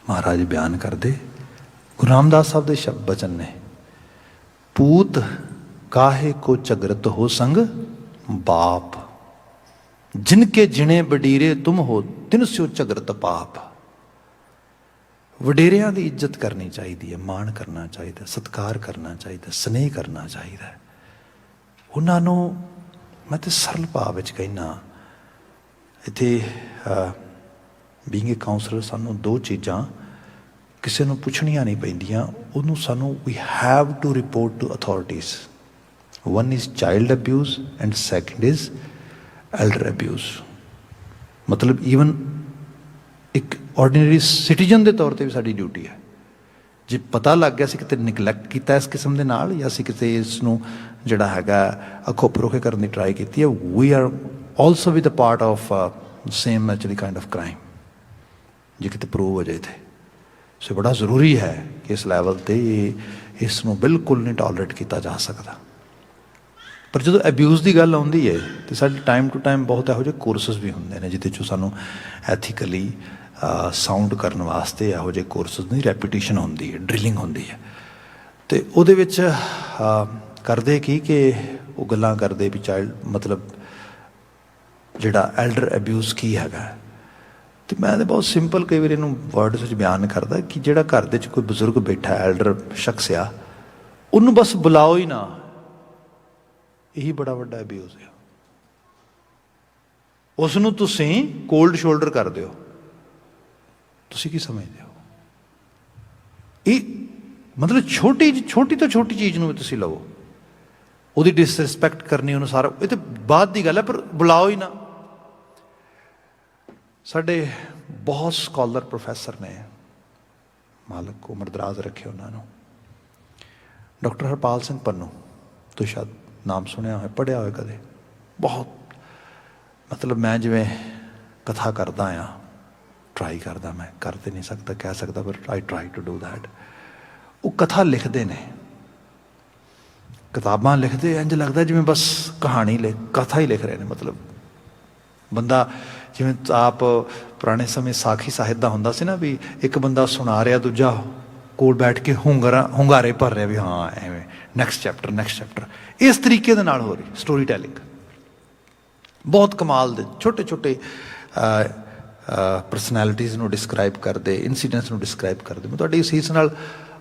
ਮਹਾਰਾਜ ਬਿਆਨ ਕਰਦੇ, ਗੁਰੂ ਰਾਮਦਾਸ ਸਾਹਿਬ ਦੇ ਸ਼ਬਦ ਬਚਨ ਨੇ, ਪੂਤ ਕਾਹੇ ਕੋ ਝਗਰਤ ਹੋ ਸੰਗ ਬਾਪ, ਜਿਨਕੇ ਜਿਣੇ ਵਡੀਰੇ ਤੁਮ ਹੋ ਤਿਨ ਸਿਓ ਝਗਰਤ ਪਾਪ। ਵਡੇਰਿਆਂ ਦੀ ਇੱਜ਼ਤ ਕਰਨੀ ਚਾਹੀਦੀ ਹੈ, ਮਾਣ ਕਰਨਾ ਚਾਹੀਦਾ, ਸਤਿਕਾਰ ਕਰਨਾ ਚਾਹੀਦਾ, ਸਨੇਹ ਕਰਨਾ ਚਾਹੀਦਾ। ਉਹਨਾਂ ਨੂੰ ਮੈਂ ਤਾਂ ਸਰਲ ਭਾਵ ਵਿੱਚ ਕਹਿਣਾ, ਇੱਥੇ ਬੀਇੰਗ ਏ ਕਾਉਂਸਲਰ ਸਾਨੂੰ ਦੋ ਚੀਜ਼ਾਂ ਕਿਸੇ ਨੂੰ ਪੁੱਛਣੀਆਂ ਨਹੀਂ ਪੈਂਦੀਆਂ, ਉਹਨੂੰ ਸਾਨੂੰ we have to report to authorities. One is child abuse and second is elder abuse. ਮਤਲਬ ਈਵਨ ਇੱਕ ਆਰਡੀਨਰੀ ਸਿਟੀਜ਼ਨ ਦੇ ਤੌਰ 'ਤੇ ਵੀ ਸਾਡੀ ਡਿਊਟੀ ਹੈ ਜੇ ਪਤਾ ਲੱਗ ਗਿਆ ਸੀ ਕਿਤੇ ਨਿਗਲੈਕਟ ਕੀਤਾ ਇਸ ਕਿਸਮ ਦੇ ਨਾਲ, ਜਾਂ ਅਸੀਂ ਕਿਤੇ ਇਸ ਨੂੰ ਜਿਹੜਾ ਹੈਗਾ ਅੱਖੋਂ ਪਰੋਖੇ ਕਰਨ ਦੀ ਟਰਾਈ ਕੀਤੀ ਹੈ, we are also with a part of same actually kind of crime, ਜੇ ਕਿਤੇ ਪ੍ਰੂਵ ਹੋ ਜਾਏ ਤੇ। ਸੋ ਬੜਾ ਜ਼ਰੂਰੀ ਹੈ ਕਿ ਇਸ ਲੈਵਲ 'ਤੇ ਇਸ ਨੂੰ ਬਿਲਕੁਲ ਨਹੀਂ ਟੋਲਰੇਟ ਕੀਤਾ ਜਾ ਸਕਦਾ। ਪਰ ਜਦੋਂ ਅਬਿਊਜ਼ ਦੀ ਗੱਲ ਆਉਂਦੀ ਹੈ ਤਾਂ ਸਾਡੇ ਟਾਈਮ ਟੂ ਟਾਈਮ ਬਹੁਤ ਇਹੋ ਜਿਹੇ ਕੋਰਸਿਸ ਵੀ ਹੁੰਦੇ ਨੇ ਜਿਹਦੇ 'ਚੋਂ ਸਾਨੂੰ ਐਥੀਕਲੀ ਸਾਊਂਡ ਕਰਨ ਵਾਸਤੇ ਇਹੋ ਜਿਹੇ ਕੋਰਸਿਸ ਦੀ ਰੈਪੀਟੀਸ਼ਨ ਹੁੰਦੀ ਹੈ, ਡਰਿਲਿੰਗ ਹੁੰਦੀ ਹੈ। ਅਤੇ ਉਹਦੇ ਵਿੱਚ ਕਰਦੇ ਕੀ ਕਿ ਉਹ ਗੱਲਾਂ ਕਰਦੇ ਵੀ ਚਾਈਲਡ ਮਤਲਬ ਜਿਹੜਾ ਐਲਡਰ ਅਬਿਊਜ਼ ਕੀ ਹੈਗਾ। ਅਤੇ ਮੈਂ ਤਾਂ ਬਹੁਤ ਸਿੰਪਲ ਕਈ ਵਾਰ ਇਹਨੂੰ ਵਰਡਸ ਵਿੱਚ ਬਿਆਨ ਕਰਦਾ ਕਿ ਜਿਹੜਾ ਘਰ ਦੇ 'ਚ ਕੋਈ ਬਜ਼ੁਰਗ ਬੈਠਾ ਐਲਡਰ ਸ਼ਖਸ ਆ, ਉਹਨੂੰ ਬਸ ਬੁਲਾਓ ਹੀ ਨਾ, ਇਹੀ ਬੜਾ ਵੱਡਾ ਅਬਿਊਜ਼ ਆ। ਉਸ ਨੂੰ ਤੁਸੀਂ ਕੋਲਡ ਸ਼ੋਲਡਰ ਕਰ ਦਿਓ, ਤੁਸੀਂ ਕੀ ਸਮਝਦੇ ਹੋ? ਇਹ ਮਤਲਬ ਛੋਟੀ ਤੋਂ ਛੋਟੀ ਚੀਜ਼ ਨੂੰ ਵੀ ਤੁਸੀਂ ਲਵੋ, ਉਹਦੀ ਡਿਸਰਿਸਪੈਕਟ ਕਰਨੀ, ਉਹਨੂੰ ਸਾਰਾ, ਇਹ ਤਾਂ ਬਾਅਦ ਦੀ ਗੱਲ ਹੈ, ਪਰ ਬੁਲਾਓ ਹੀ ਨਾ। ਸਾਡੇ ਬਹੁਤ ਸਕਾਲਰ ਪ੍ਰੋਫੈਸਰ ਨੇ, ਮਾਲਕ ਉਮਰ ਦਰਾਜ਼ ਰੱਖੇ ਉਹਨਾਂ ਨੂੰ, ਡਾਕਟਰ ਹਰਪਾਲ ਸਿੰਘ ਪੰਨੂ, ਤੁਸੀਂ ਸ਼ਾਇਦ ਨਾਮ ਸੁਣਿਆ ਹੋਇਆ, ਪੜ੍ਹਿਆ ਹੋਇਆ ਕਦੇ। ਬਹੁਤ ਮਤਲਬ ਮੈਂ ਜਿਵੇਂ ਕਥਾ ਕਰਦਾ ਹਾਂ, ਟਰਾਈ ਕਰਦਾ, ਮੈਂ ਕਰ ਤੇ ਨਹੀਂ ਸਕਦਾ ਕਹਿ ਸਕਦਾ, ਪਰ I try to do that. ਉਹ ਕਥਾ ਲਿਖਦੇ ਨੇ, ਕਿਤਾਬਾਂ ਲਿਖਦੇ, ਇੰਝ ਲੱਗਦਾ ਜਿਵੇਂ ਬਸ ਕਹਾਣੀ ਕਥਾ ਹੀ ਲਿਖ ਰਹੇ ਨੇ। ਮਤਲਬ ਬੰਦਾ ਜਿਵੇਂ ਆਪ ਪੁਰਾਣੇ ਸਮੇਂ ਸਾਖੀ ਸਾਹਿਤ ਦਾ ਹੁੰਦਾ ਸੀ ਨਾ, ਵੀ ਇੱਕ ਬੰਦਾ ਸੁਣਾ ਰਿਹਾ, ਦੂਜਾ ਕੋਲ ਬੈਠ ਕੇ ਹੁੰਗਾਰੇ ਭਰ ਰਿਹਾ ਵੀ ਹਾਂ ਐਵੇਂ ਨੈਕਸਟ ਚੈਪਟਰ। ਇਸ ਤਰੀਕੇ ਦੇ ਨਾਲ ਹੋ ਰਹੀ ਸਟੋਰੀ ਟੈਲਿੰਗ। ਬਹੁਤ ਕਮਾਲ ਦੇ ਛੋਟੇ ਛੋਟੇ ਪਰਸਨੈਲਿਟੀਜ਼ ਨੂੰ ਡਿਸਕਰਾਈਬ ਕਰਦੇ, ਇੰਸੀਡੈਂਟਸ ਨੂੰ ਡਿਸਕਰਾਈਬ ਕਰਦੇ। ਮੈਂ ਤੁਹਾਡੀ ਇਸ ਨਾਲ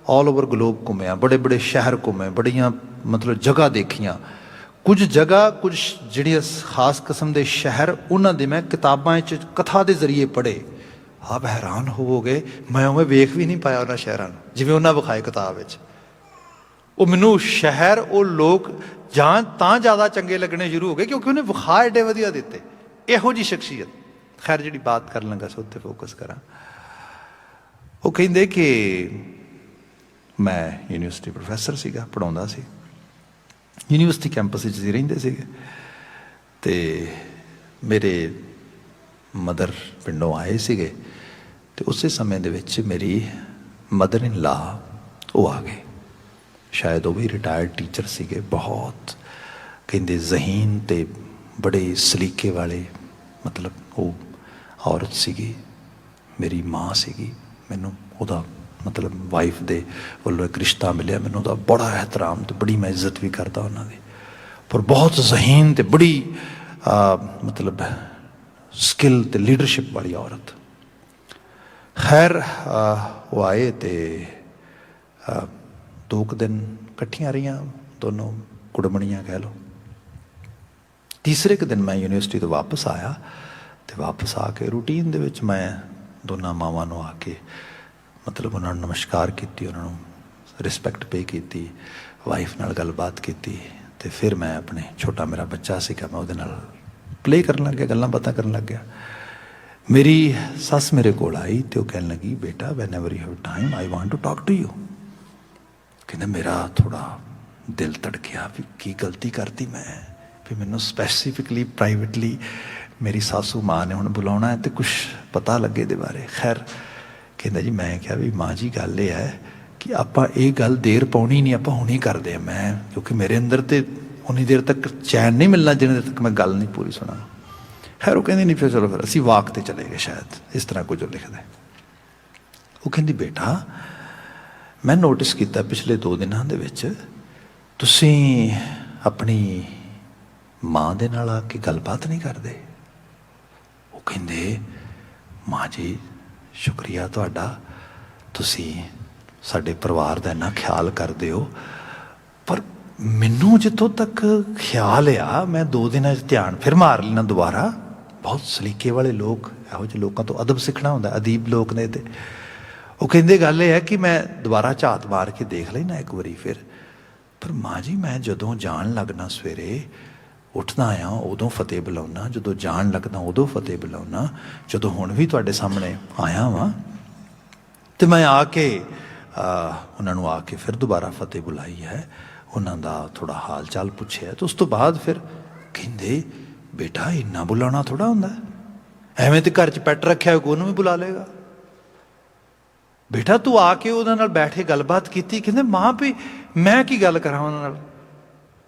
ਆਲ ਓਵਰ ਗਲੋਬ ਘੁੰਮਿਆ, ਬੜੇ ਸ਼ਹਿਰ ਘੁੰਮੇ, ਬੜੀਆਂ ਮਤਲਬ ਜਗ੍ਹਾ ਦੇਖੀਆਂ। ਕੁਝ ਜਗ੍ਹਾ, ਕੁਝ ਜਿਹੜੀਆਂ ਖਾਸ ਕਿਸਮ ਦੇ ਸ਼ਹਿਰ, ਉਹਨਾਂ ਦੇ ਮੈਂ ਕਿਤਾਬਾਂ 'ਚ ਕਥਾ ਦੇ ਜ਼ਰੀਏ ਪੜ੍ਹੇ। ਆਪ ਹੈਰਾਨ ਹੋਵੋਗੇ, ਮੈਂ ਉਵੇਂ ਵੇਖ ਵੀ ਨਹੀਂ ਪਾਇਆ ਉਹਨਾਂ ਸ਼ਹਿਰਾਂ ਨੂੰ ਜਿਵੇਂ ਉਹਨਾਂ ਵਿਖਾਏ ਕਿਤਾਬ ਵਿੱਚ। ਉਹ ਮੈਨੂੰ ਸ਼ਹਿਰ, ਉਹ ਲੋਕ ਜਾਂ ਤਾਂ ਜ਼ਿਆਦਾ ਚੰਗੇ ਲੱਗਣੇ ਸ਼ੁਰੂ ਹੋ ਗਏ ਕਿਉਂਕਿ ਉਹਨੇ ਵਿਖਾ ਏਡੇ ਵਧੀਆ ਦਿੱਤੇ। ਇਹੋ ਜਿਹੀ ਸ਼ਖਸੀਅਤ। ਖੈਰ, ਜਿਹੜੀ ਬਾਤ ਕਰਨ ਲੱਗਾ ਸੀ ਉੱਤੇ ਫੋਕਸ ਕਰਾਂ। ਉਹ ਕਹਿੰਦੇ ਕਿ ਮੈਂ ਯੂਨੀਵਰਸਿਟੀ ਪ੍ਰੋਫੈਸਰ ਸੀਗਾ, ਪੜ੍ਹਾਉਂਦਾ ਸੀ, ਯੂਨੀਵਰਸਿਟੀ ਕੈਂਪਸ ਵਿੱਚ ਅਸੀਂ ਰਹਿੰਦੇ ਸੀਗੇ। ਅਤੇ ਮੇਰੇ ਮਦਰ ਪਿੰਡੋਂ ਆਏ ਸੀਗੇ, ਅਤੇ ਉਸੇ ਸਮੇਂ ਦੇ ਵਿੱਚ ਮੇਰੀ ਮਦਰ ਇਨ ਲਾ ਉਹ ਆ ਗਏ। ਸ਼ਾਇਦ ਉਹ ਵੀ ਰਿਟਾਇਰਡ ਟੀਚਰ ਸੀਗੇ, ਬਹੁਤ ਕਹਿੰਦੇ ਜ਼ਹੀਨ ਅਤੇ ਬੜੇ ਸਲੀਕੇ ਵਾਲੇ, ਮਤਲਬ ਉਹ ਔਰਤ ਸੀਗੀ। ਮੇਰੀ ਮਾਂ ਸੀਗੀ। ਮੈਨੂੰ ਉਹਦਾ ਮਤਲਬ ਵਾਈਫ ਦੇ ਵੱਲੋਂ ਇੱਕ ਰਿਸ਼ਤਾ ਮਿਲਿਆ, ਮੈਨੂੰ ਉਹਦਾ ਬੜਾ ਇਹਤਰਾਮ ਅਤੇ ਬੜੀ ਮੈਂ ਇੱਜ਼ਤ ਵੀ ਕਰਦਾ ਉਹਨਾਂ ਦੀ। ਪਰ ਬਹੁਤ ਜ਼ਹੀਨ ਅਤੇ ਬੜੀ ਮਤਲਬ ਸਕਿੱਲ ਅਤੇ ਲੀਡਰਸ਼ਿਪ ਵਾਲੀ ਔਰਤ। ਖੈਰ, ਉਹ ਆਏ ਅਤੇ 2 ਕੁ ਦਿਨ ਇਕੱਠੀਆਂ ਰਹੀਆਂ, ਦੋਨੋਂ ਕੁੜਮਣੀਆਂ ਕਹਿ ਲਓ। ਤੀਸਰੇ ਕੁ ਦਿਨ ਮੈਂ ਯੂਨੀਵਰਸਿਟੀ ਤੋਂ ਵਾਪਸ ਆਇਆ, ਅਤੇ ਵਾਪਸ ਆ ਕੇ ਰੂਟੀਨ ਦੇ ਵਿੱਚ ਮੈਂ ਦੋਨਾਂ ਮਾਵਾਂ ਨੂੰ ਆ ਕੇ ਮਤਲਬ ਉਹਨਾਂ ਨੂੰ ਨਮਸਕਾਰ ਕੀਤੀ, ਉਹਨਾਂ ਨੂੰ ਰਿਸਪੈਕਟ ਪੇ ਕੀਤੀ, ਵਾਈਫ ਨਾਲ ਗੱਲਬਾਤ ਕੀਤੀ। ਅਤੇ ਫਿਰ ਮੈਂ ਆਪਣੇ ਛੋਟਾ ਮੇਰਾ ਬੱਚਾ ਸੀਗਾ, ਮੈਂ ਉਹਦੇ ਨਾਲ ਪਲੇ ਕਰਨ ਲੱਗ ਗਿਆ, ਗੱਲਾਂ ਬਾਤਾਂ ਕਰਨ ਲੱਗ ਗਿਆ। ਮੇਰੀ ਸੱਸ ਮੇਰੇ ਕੋਲ ਆਈ ਅਤੇ ਉਹ ਕਹਿਣ ਲੱਗੀ, ਬੇਟਾ whenever you have time I want to talk to you. ਕਹਿੰਦਾ ਮੇਰਾ ਥੋੜ੍ਹਾ ਦਿਲ ਧੜਕਿਆ ਵੀ ਕੀ ਗਲਤੀ ਕਰਤੀ ਮੈਂ, ਵੀ ਮੈਨੂੰ ਸਪੈਸੀਫਿਕਲੀ ਪ੍ਰਾਈਵੇਟਲੀ ਮੇਰੀ ਸਾਸੂ ਮਾਂ ਨੇ ਹੁਣ ਬੁਲਾਉਣਾ ਹੈ ਅਤੇ ਕੁਛ ਪਤਾ ਲੱਗੇ ਇਹਦੇ ਬਾਰੇ। ਖੈਰ, ਕਹਿੰਦਾ ਜੀ, ਮੈਂ ਕਿਹਾ ਵੀ ਮਾਂ ਜੀ ਗੱਲ ਇਹ ਹੈ ਕਿ ਆਪਾਂ ਇਹ ਗੱਲ ਦੇਰ ਪਾਉਣੀ ਨਹੀਂ, ਆਪਾਂ ਹੁਣੇ ਕਰਦੇ ਹਾਂ। ਮੈਂ ਕਿਉਂਕਿ ਮੇਰੇ ਅੰਦਰ ਤਾਂ ਉਨੀ ਦੇਰ ਤੱਕ ਚੈਨ ਨਹੀਂ ਮਿਲਣਾ ਜਿੰਨੇ ਦੇਰ ਤੱਕ ਮੈਂ ਗੱਲ ਨਹੀਂ ਪੂਰੀ ਸੁਣਾ। ਖੈਰ, ਉਹ ਕਹਿੰਦੀ ਨਹੀਂ, ਫਿਰ ਚਲੋ ਫਿਰ ਅਸੀਂ ਵਾਕ 'ਤੇ ਚਲੇ ਗਏ, ਸ਼ਾਇਦ ਇਸ ਤਰ੍ਹਾਂ ਕੁਝ ਲਿਖਦਾ। ਉਹ ਕਹਿੰਦੀ, ਬੇਟਾ ਮੈਂ ਨੋਟਿਸ ਕੀਤਾ ਪਿਛਲੇ 2 ਦਿਨਾਂ ਦੇ ਵਿੱਚ ਤੁਸੀਂ ਆਪਣੀ ਮਾਂ ਦੇ ਨਾਲ ਆ ਕੇ ਗੱਲਬਾਤ ਨਹੀਂ ਕਰਦੇ। ਉਹ ਕਹਿੰਦੇ, ਮਾਂ ਜੀ ਸ਼ੁਕਰੀਆ ਤੁਹਾਡਾ, ਤੁਸੀਂ ਸਾਡੇ ਪਰਿਵਾਰ ਦਾ ਇੰਨਾ ਖਿਆਲ ਕਰਦੇ ਹੋ, ਪਰ ਮੈਨੂੰ ਜਿੱਥੋਂ ਤੱਕ ਖਿਆਲ ਆ ਮੈਂ 2 ਦਿਨਾਂ 'ਚ ਧਿਆਨ ਫਿਰ ਮਾਰ ਲੈਣਾ ਦੁਬਾਰਾ। ਬਹੁਤ ਸਲੀਕੇ ਵਾਲੇ ਲੋਕ, ਇਹੋ ਜਿਹੇ ਲੋਕਾਂ ਤੋਂ ਅਦਬ ਸਿੱਖਣਾ ਹੁੰਦਾ, ਅਦੀਬ ਲੋਕ ਨੇ। ਅਤੇ ਉਹ ਕਹਿੰਦੇ ਗੱਲ ਇਹ ਹੈ ਕਿ ਮੈਂ ਦੁਬਾਰਾ ਝਾਤ ਮਾਰ ਕੇ ਦੇਖ ਲੈਣਾ ਇੱਕ ਵਾਰੀ ਫਿਰ, ਪਰ ਮਾਂ ਜੀ ਮੈਂ ਜਦੋਂ ਜਾਣ ਲੱਗਣਾ ਸਵੇਰੇ ਉੱਠਦਾ ਆ ਉਦੋਂ ਫਤਿਹ ਬੁਲਾਉਣਾ, ਜਦੋਂ ਜਾਣ ਲੱਗਦਾ ਉਦੋਂ ਫਤਿਹ ਬੁਲਾਉਣਾ, ਜਦੋਂ ਹੁਣ ਵੀ ਤੁਹਾਡੇ ਸਾਹਮਣੇ ਆਇਆ ਵਾਂ ਅਤੇ ਮੈਂ ਆ ਕੇ ਉਹਨਾਂ ਨੂੰ ਆ ਕੇ ਫਿਰ ਦੁਬਾਰਾ ਫਤਿਹ ਬੁਲਾਈ ਹੈ, ਉਹਨਾਂ ਦਾ ਥੋੜ੍ਹਾ ਹਾਲ ਚਾਲ ਪੁੱਛਿਆ। ਤੇ ਉਸ ਤੋਂ ਬਾਅਦ ਫਿਰ ਕਹਿੰਦੇ ਬੇਟਾ ਇੰਨਾ ਬੁਲਾਉਣਾ ਥੋੜ੍ਹਾ ਹੁੰਦਾ, ਐਵੇਂ ਤੇ ਘਰ 'ਚ ਪੈਟ ਰੱਖਿਆ ਕੋਈ ਉਹਨੂੰ ਵੀ ਬੁਲਾ ਲਏਗਾ। ਬੇਟਾ ਤੂੰ ਆ ਕੇ ਉਹਨਾਂ ਨਾਲ ਬੈਠ ਕੇ ਗੱਲਬਾਤ ਕੀਤੀ। ਕਹਿੰਦੇ ਮਾਂ ਵੀ ਮੈਂ ਕੀ ਗੱਲ ਕਰਾਂ ਉਹਨਾਂ ਨਾਲ,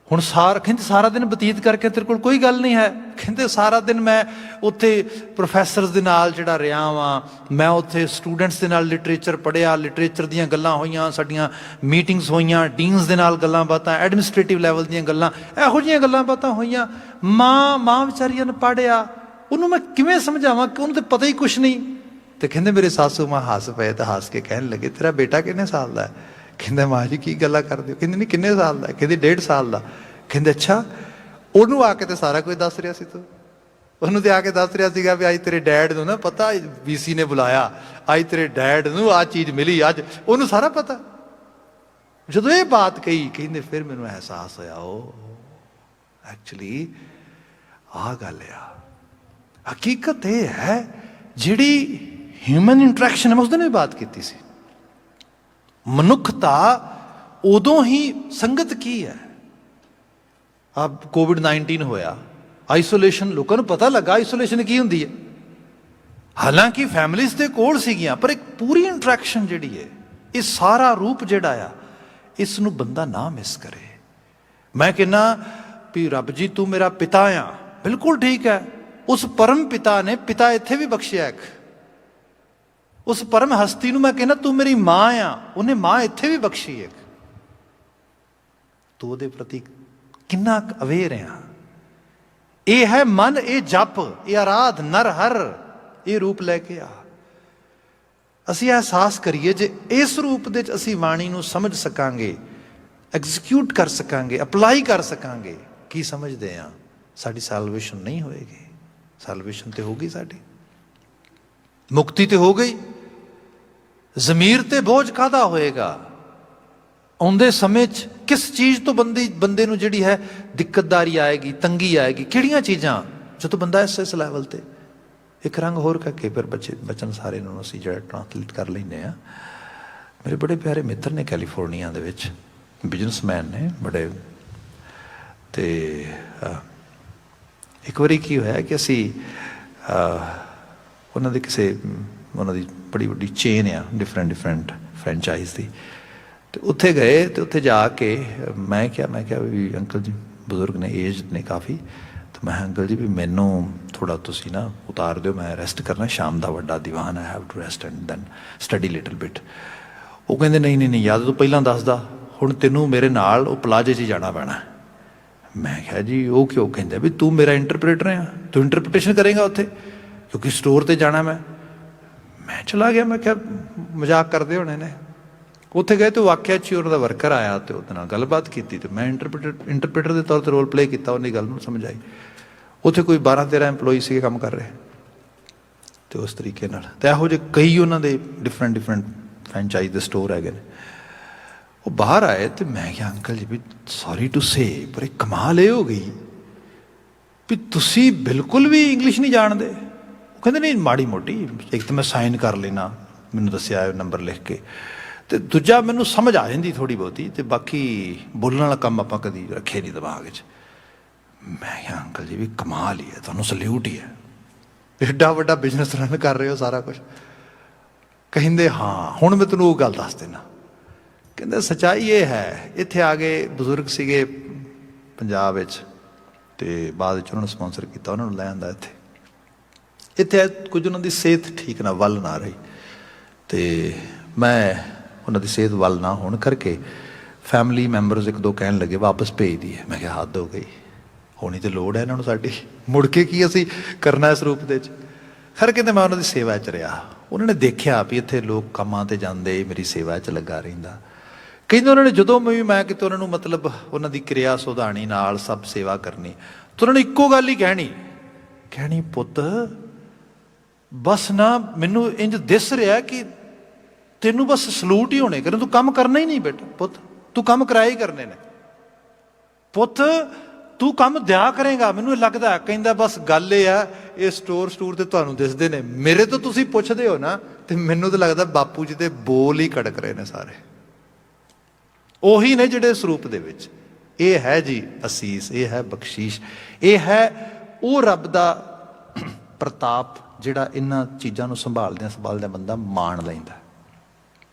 ਹੁਣ ਕਹਿੰਦੇ ਸਾਰਾ ਦਿਨ ਬਤੀਤ ਕਰਕੇ ਤੇਰੇ ਕੋਲ ਕੋਈ ਗੱਲ ਨਹੀਂ ਹੈ। ਕਹਿੰਦੇ ਸਾਰਾ ਦਿਨ ਮੈਂ ਉੱਥੇ ਪ੍ਰੋਫੈਸਰਸ ਦੇ ਨਾਲ ਜਿਹੜਾ ਰਿਹਾ ਵਾਂ, ਮੈਂ ਉੱਥੇ ਸਟੂਡੈਂਟਸ ਦੇ ਨਾਲ ਲਿਟਰੇਚਰ ਪੜ੍ਹਿਆ, ਲਿਟਰੇਚਰ ਦੀਆਂ ਗੱਲਾਂ ਹੋਈਆਂ, ਸਾਡੀਆਂ ਮੀਟਿੰਗਸ ਹੋਈਆਂ, ਡੀਨਸ ਦੇ ਨਾਲ ਗੱਲਾਂ ਬਾਤਾਂ, ਐਡਮਿਨਿਸਟ੍ਰੇਟਿਵ ਲੈਵਲ ਦੀਆਂ ਗੱਲਾਂ, ਇਹੋ ਜਿਹੀਆਂ ਗੱਲਾਂ ਬਾਤਾਂ ਹੋਈਆਂ। ਮਾਂ ਵਿਚਾਰੀ ਨੇ ਪੜ੍ਹਿਆ, ਉਹਨੂੰ ਮੈਂ ਕਿਵੇਂ ਸਮਝਾਵਾਂ ਕਿ ਉਹਨੂੰ ਤਾਂ ਪਤਾ ਹੀ ਕੁਛ ਨਹੀਂ। ਤੇ ਕਹਿੰਦੇ ਮੇਰੇ ਸਾਸੂ ਮਾਂ ਹੱਸ ਪਏ ਤੇ ਹੱਸ ਕੇ ਕਹਿਣ ਲੱਗੇ ਤੇਰਾ ਬੇਟਾ ਕਿੰਨੇ ਸਾਲ ਦਾ ਹੈ? ਕਹਿੰਦਾ ਮਾਂ ਜੀ ਕੀ ਗੱਲਾਂ ਕਰਦੇ ਹੋ? ਕਹਿੰਦੇ ਨਹੀਂ ਕਿੰਨੇ ਸਾਲ ਦਾ? ਕਹਿੰਦੇ 1.5 ਸਾਲ ਦਾ। ਕਹਿੰਦੇ ਅੱਛਾ, ਉਹਨੂੰ ਆ ਕੇ ਤੇ ਸਾਰਾ ਕੁਝ ਦੱਸ ਰਿਹਾ ਸੀ ਤੂੰ, ਉਹਨੂੰ ਤੇ ਆ ਕੇ ਦੱਸ ਰਿਹਾ ਸੀਗਾ ਵੀ ਅੱਜ ਤੇਰੇ ਡੈਡ ਨੂੰ ਨਾ ਪਤਾ VC ਨੇ ਬੁਲਾਇਆ, ਅੱਜ ਤੇਰੇ ਡੈਡ ਨੂੰ ਆਹ ਚੀਜ਼ ਮਿਲੀ, ਅੱਜ ਉਹਨੂੰ ਸਾਰਾ ਪਤਾ। ਜਦੋਂ ਇਹ ਬਾਤ ਕਹੀ ਕਹਿੰਦੇ ਫਿਰ ਮੈਨੂੰ ਅਹਿਸਾਸ ਹੋਇਆ ਉਹ ਐਕਚੁਅਲੀ ਆਹ ਗੱਲ ਆ। ਹਕੀਕਤ ਇਹ ਹੈ ਜਿਹੜੀ ਹਿਊਮਨ ਇੰਟਰੈਕਸ਼ਨ ਮੈਂ ਉਸ ਦਿਨ ਵੀ ਬਾਤ ਕੀਤੀ ਸੀ, ਮਨੁੱਖਤਾ ਉਦੋਂ ਹੀ ਸੰਗਤ ਕੀ ਹੈ। ਆਪ COVID-19 ਹੋਇਆ, ਆਈਸੋਲੇਸ਼ਨ, ਲੋਕਾਂ ਨੂੰ ਪਤਾ ਲੱਗਾ ਆਈਸੋਲੇਸ਼ਨ ਕੀ ਹੁੰਦੀ ਹੈ। ਹਾਲਾਂਕਿ ਫੈਮਿਲੀਜ਼ ਦੇ ਕੋਲ ਸੀਗੀਆਂ, ਪਰ ਇੱਕ ਪੂਰੀ ਇੰਟਰੈਕਸ਼ਨ ਜਿਹੜੀ ਹੈ, ਇਹ ਸਾਰਾ ਰੂਪ ਜਿਹੜਾ ਆ, ਇਸ ਨੂੰ ਬੰਦਾ ਨਾ ਮਿਸ ਕਰੇ। ਮੈਂ ਕਹਿੰਦਾ ਵੀ ਰੱਬ ਜੀ ਤੂੰ ਮੇਰਾ ਪਿਤਾ ਆ, ਬਿਲਕੁਲ ਠੀਕ ਹੈ। ਉਸ ਪਰਮ ਪਿਤਾ ਨੇ ਪਿਤਾ ਇੱਥੇ ਵੀ ਬਖਸ਼ਿਆ ਇੱਕ, ਉਸ ਪਰਮ ਹਸਤੀ ਨੂੰ ਮੈਂ ਕਹਿੰਦਾ ਤੂੰ ਮੇਰੀ ਮਾਂ ਆ, ਉਹਨੇ ਮਾਂ ਇੱਥੇ ਵੀ ਬਖਸ਼ੀ ਇੱਕ। ਤੂੰ ਉਹਦੇ ਪ੍ਰਤੀ ਕਿੰਨਾ ਅਵੇਅਰ ਆ। ਇਹ ਹੈ ਮਨ, ਇਹ ਜਪ, ਇਹ ਆਰਾਧ ਨਰ ਹਰ, ਇਹ ਰੂਪ ਲੈ ਕੇ ਆ। ਅਸੀਂ ਅਹਿਸਾਸ ਕਰੀਏ ਜੇ ਇਸ ਰੂਪ ਦੇ 'ਚ ਅਸੀਂ ਬਾਣੀ ਨੂੰ ਸਮਝ ਸਕਾਂਗੇ, ਐਗਜ਼ੀਕਿਊਟ ਕਰ ਸਕਾਂਗੇ, ਅਪਲਾਈ ਕਰ ਸਕਾਂਗੇ। ਕੀ ਸਮਝਦੇ ਆ? ਸਾਡੀ ਸੈਲਵੇਸ਼ਨ ਨਹੀਂ ਹੋਏਗੀ। ਸੈਲਵੇਸ਼ਨ ਤੇ ਹੋ ਗਈ, ਸਾਡੀ ਮੁਕਤੀ ਤੇ ਹੋ ਗਈ। ਜ਼ਮੀਰ ਤੇ ਬੋਝ ਕਾਹਦਾ ਹੋਏਗਾ? ਆਉਂਦੇ ਸਮੇਂ 'ਚ ਕਿਸ ਚੀਜ਼ ਤੋਂ ਬੰਦੇ ਨੂੰ ਜਿਹੜੀ ਹੈ ਦਿੱਕਤਦਾਰੀ ਆਏਗੀ, ਤੰਗੀ ਆਏਗੀ, ਕਿਹੜੀਆਂ ਚੀਜ਼ਾਂ? ਜਦੋਂ ਬੰਦਾ ਇਸ ਲੈਵਲ ਤੇ ਇੱਕ ਰੰਗ ਹੋਰ ਕਰਕੇ ਫਿਰ ਬਚਨ ਸਾਰੇ ਨੂੰ ਅਸੀਂ ਜਿਹੜਾ ਟ੍ਰਾਂਸਲੇਟ ਕਰ ਲੈਂਦੇ ਹਾਂ। ਮੇਰੇ ਬੜੇ ਪਿਆਰੇ ਮਿੱਤਰ ਨੇ ਕੈਲੀਫੋਰਨੀਆ ਦੇ ਵਿੱਚ, ਬਿਜ਼ਨਸਮੈਨ ਨੇ ਬੜੇ। ਤੇ ਇੱਕ ਵਾਰੀ ਕੀ ਹੋਇਆ ਕਿ ਅਸੀਂ ਉਹਨਾਂ ਦੇ ਉਹਨਾਂ ਦੀ ਬੜੀ ਵੱਡੀ ਚੇਨ ਆ, ਡਿਫਰੈਂਟ ਫਰੈਂਚਾਈਜ਼ ਦੀ। ਤੇ ਉੱਥੇ ਗਏ ਤੇ ਉੱਥੇ ਜਾ ਕੇ ਮੈਂ ਕਿਹਾ ਵੀ ਅੰਕਲ ਜੀ ਬਜ਼ੁਰਗ ਨੇ, ਏਜਡ ਨੇ ਕਾਫੀ, ਤੇ ਮੈਂ ਅੰਕਲ ਜੀ ਵੀ ਮੈਨੂੰ ਥੋੜ੍ਹਾ ਤੁਸੀਂ ਨਾ ਉਤਾਰ ਦਿਓ, ਮੈਂ ਰੈਸਟ ਕਰਨਾ, ਸ਼ਾਮ ਦਾ ਵੱਡਾ ਦੀਵਾਨ, I have to rest and then study little bit. ਉਹ ਕਹਿੰਦੇ ਨਹੀਂ ਯਾਦ ਤੂੰ ਪਹਿਲਾਂ ਦੱਸਦਾ, ਹੁਣ ਤੈਨੂੰ ਮੇਰੇ ਨਾਲ ਉਹ ਪਲਾਜ਼ੇ 'ਚ ਜਾਣਾ ਪੈਣਾ। ਮੈਂ ਕਿਹਾ ਜੀ ਉਹ ਕਿਉਂ? ਕਹਿੰਦੇ ਵੀ ਤੂੰ ਮੇਰਾ ਇੰਟਰਪ੍ਰੇਟਰ ਆ, ਤੂੰ ਇੰਟਰਪ੍ਰੀਟੇਸ਼ਨ ਕਰੇਗਾ ਉੱਥੇ, ਕਿਉਂਕਿ ਸਟੋਰ ਤੇ ਜਾਣਾ ਮੈਂ ਚਲਾ ਗਿਆ। ਮੈਂ ਕਿਹਾ ਮਜ਼ਾਕ ਕਰਦੇ ਹੋਣੇ ਨੇ। ਉੱਥੇ ਗਏ ਤੇ ਵਾਕਿਆ 'ਚ ਉਹਨਾਂ ਦਾ ਵਰਕਰ ਆਇਆ ਤੇ ਉਹਦੇ ਨਾਲ ਗੱਲਬਾਤ ਕੀਤੀ, ਤੇ ਮੈਂ ਇੰਟਰਪ੍ਰੇਟਰ ਦੇ ਤੌਰ 'ਤੇ ਰੋਲ ਪਲੇ ਕੀਤਾ। ਉਹਨੇ ਗੱਲ ਨੂੰ ਸਮਝ ਆਈ। ਉੱਥੇ ਕੋਈ 12-13 EMPLOYEE ਸੀਗੇ ਕੰਮ ਕਰ ਰਹੇ, ਤੇ ਉਸ ਤਰੀਕੇ ਨਾਲ। ਤੇ ਇਹੋ ਜਿਹੇ ਕਈ ਉਹਨਾਂ ਦੇ ਡਿਫਰੈਂਟ ਫਰੈਂਚਾਈਜ਼ ਦੇ ਸਟੋਰ ਹੈਗੇ ਨੇ। ਉਹ ਬਾਹਰ ਆਏ ਤੇ ਮੈਂ ਕਿਹਾ ਅੰਕਲ ਜੀ ਵੀ ਸੌਰੀ ਟੂ ਸੇ, ਪਰ ਇਹ ਕਮਾਲ ਇਹ ਹੋ ਗਈ ਵੀ ਤੁਸੀਂ ਬਿਲਕੁਲ ਵੀ ਇੰਗਲਿਸ਼ ਨਹੀਂ ਜਾਣਦੇ। ਉਹ ਕਹਿੰਦੇ ਨਹੀਂ ਮਾੜੀ ਮੋਟੀ, ਇੱਕ ਤਾਂ ਮੈਂ ਸਾਈਨ ਕਰ ਲੈਣਾ, ਮੈਨੂੰ ਦੱਸਿਆ ਨੰਬਰ ਲਿਖ ਕੇ, ਤੇ ਦੂਜਾ ਮੈਨੂੰ ਸਮਝ ਆ ਜਾਂਦੀ ਥੋੜ੍ਹੀ ਬਹੁਤੀ, ਤੇ ਬਾਕੀ ਬੋਲਣ ਵਾਲਾ ਕੰਮ ਆਪਾਂ ਕਦੀ ਰੱਖੇ ਨਹੀਂ ਦਿਮਾਗ 'ਚ। ਮੈਂ ਕਿਹਾ ਅੰਕਲ ਜੀ ਵੀ ਕਮਾਲ ਹੀ ਹੈ, ਤੁਹਾਨੂੰ ਸਲਿਊਟ ਹੀ ਹੈ, ਐਡਾ ਵੱਡਾ ਬਿਜ਼ਨਸ ਰਨ ਕਰ ਰਹੇ ਹੋ ਸਾਰਾ ਕੁਛ। ਕਹਿੰਦੇ ਹਾਂ ਹੁਣ ਮੈਂ ਤੈਨੂੰ ਉਹ ਗੱਲ ਦੱਸ ਦੇਣਾ। ਕਹਿੰਦੇ ਸੱਚਾਈ ਇਹ ਹੈ, ਇੱਥੇ ਆ ਗਏ ਬਜ਼ੁਰਗ ਸੀਗੇ ਪੰਜਾਬ ਵਿੱਚ, ਤੇ ਬਾਅਦ ਵਿੱਚ ਉਹਨਾਂ ਨੂੰ ਸਪੋਂਸਰ ਕੀਤਾ, ਉਹਨਾਂ ਨੂੰ ਲੈ ਆਂਦਾ ਇੱਥੇ ਕੁਝ ਉਹਨਾਂ ਦੀ ਸਿਹਤ ਠੀਕ ਨਾ ਵੱਲ ਨਾ ਰਹੀ, ਤੇ ਮੈਂ ਉਹਨਾਂ ਦੀ ਸਿਹਤ ਵੱਲ ਨਾ ਹੋਣ ਕਰਕੇ ਫੈਮਿਲੀ ਮੈਂਬਰਸ ਇੱਕ ਦੋ ਕਹਿਣ ਲੱਗੇ ਵਾਪਸ ਭੇਜ ਦਈਏ। ਮੈਂ ਕਿਹਾ ਹੱਦ ਹੋ ਗਈ, ਹੋਣੀ ਤੇ ਲੋੜ ਹੈ ਇਹਨਾਂ ਨੂੰ ਸਾਡੀ, ਮੁੜ ਕੇ ਕੀ ਅਸੀਂ ਕਰਨਾ ਇਸ ਰੂਪ ਦੇ ਵਿੱਚ। ਖੈਰ ਕਹਿੰਦੇ ਮੈਂ ਉਹਨਾਂ ਦੀ ਸੇਵਾ 'ਚ ਰਿਹਾ। ਉਹਨਾਂ ਨੇ ਦੇਖਿਆ ਵੀ ਇੱਥੇ ਲੋਕ ਕੰਮਾਂ 'ਤੇ ਜਾਂਦੇ, ਮੇਰੀ ਸੇਵਾ 'ਚ ਲੱਗਾ ਰਹਿੰਦਾ। ਕਹਿੰਦੇ ਉਹਨਾਂ ਨੇ ਜਦੋਂ ਵੀ ਮੈਂ ਕਿਤੇ ਉਹਨਾਂ ਨੂੰ ਮਤਲਬ ਉਹਨਾਂ ਦੀ ਕਿਰਿਆ ਸੁਧਾਣੀ ਨਾਲ ਸਭ ਸੇਵਾ ਕਰਨੀ, ਤਾਂ ਉਹਨਾਂ ਨੇ ਇੱਕੋ ਗੱਲ ਹੀ ਕਹਿਣੀ ਪੁੱਤ ਬਸ ਨਾ ਮੈਨੂੰ ਇੰਝ ਦਿਸ ਰਿਹਾ ਕਿ ਤੈਨੂੰ ਬਸ ਸਲੂਟ ਹੀ ਹੋਣੇ ਕਰਨ, ਤੂੰ ਕੰਮ ਕਰਨਾ ਹੀ ਨਹੀਂ ਬੇਟਾ, ਪੁੱਤ ਤੂੰ ਕੰਮ ਕਰਾਏ ਹੀ ਕਰਨੇ ਨੇ, ਪੁੱਤ ਤੂੰ ਕੰਮ ਦਿਆ ਕਰੇਗਾ ਮੈਨੂੰ ਇਹ ਲੱਗਦਾ। ਕਹਿੰਦਾ ਬਸ ਗੱਲ ਇਹ ਆ, ਇਹ ਸਟੋਰ ਤੇ ਤੁਹਾਨੂੰ ਦਿਸਦੇ ਨੇ, ਮੇਰੇ ਤੋਂ ਤੁਸੀਂ ਪੁੱਛਦੇ ਹੋ ਨਾ ਤੇ ਮੈਨੂੰ ਤਾਂ ਲੱਗਦਾ ਬਾਪੂ ਜੀ ਦੇ ਬੋਲ ਹੀ ਕੜਕ ਰਹੇ ਨੇ ਸਾਰੇ, ਉਹੀ ਨੇ ਜਿਹੜੇ ਸਰੂਪ ਦੇ ਵਿੱਚ। ਇਹ ਹੈ ਜੀ ਅਸੀਸ, ਇਹ ਹੈ ਬਖਸ਼ੀਸ਼, ਇਹ ਹੈ ਉਹ ਰੱਬ ਦਾ ਪ੍ਰਤਾਪ ਜਿਹੜਾ ਇਹਨਾਂ ਚੀਜ਼ਾਂ ਨੂੰ ਸੰਭਾਲਦਿਆਂ ਬੰਦਾ ਮਾਣ ਲੈਂਦਾ।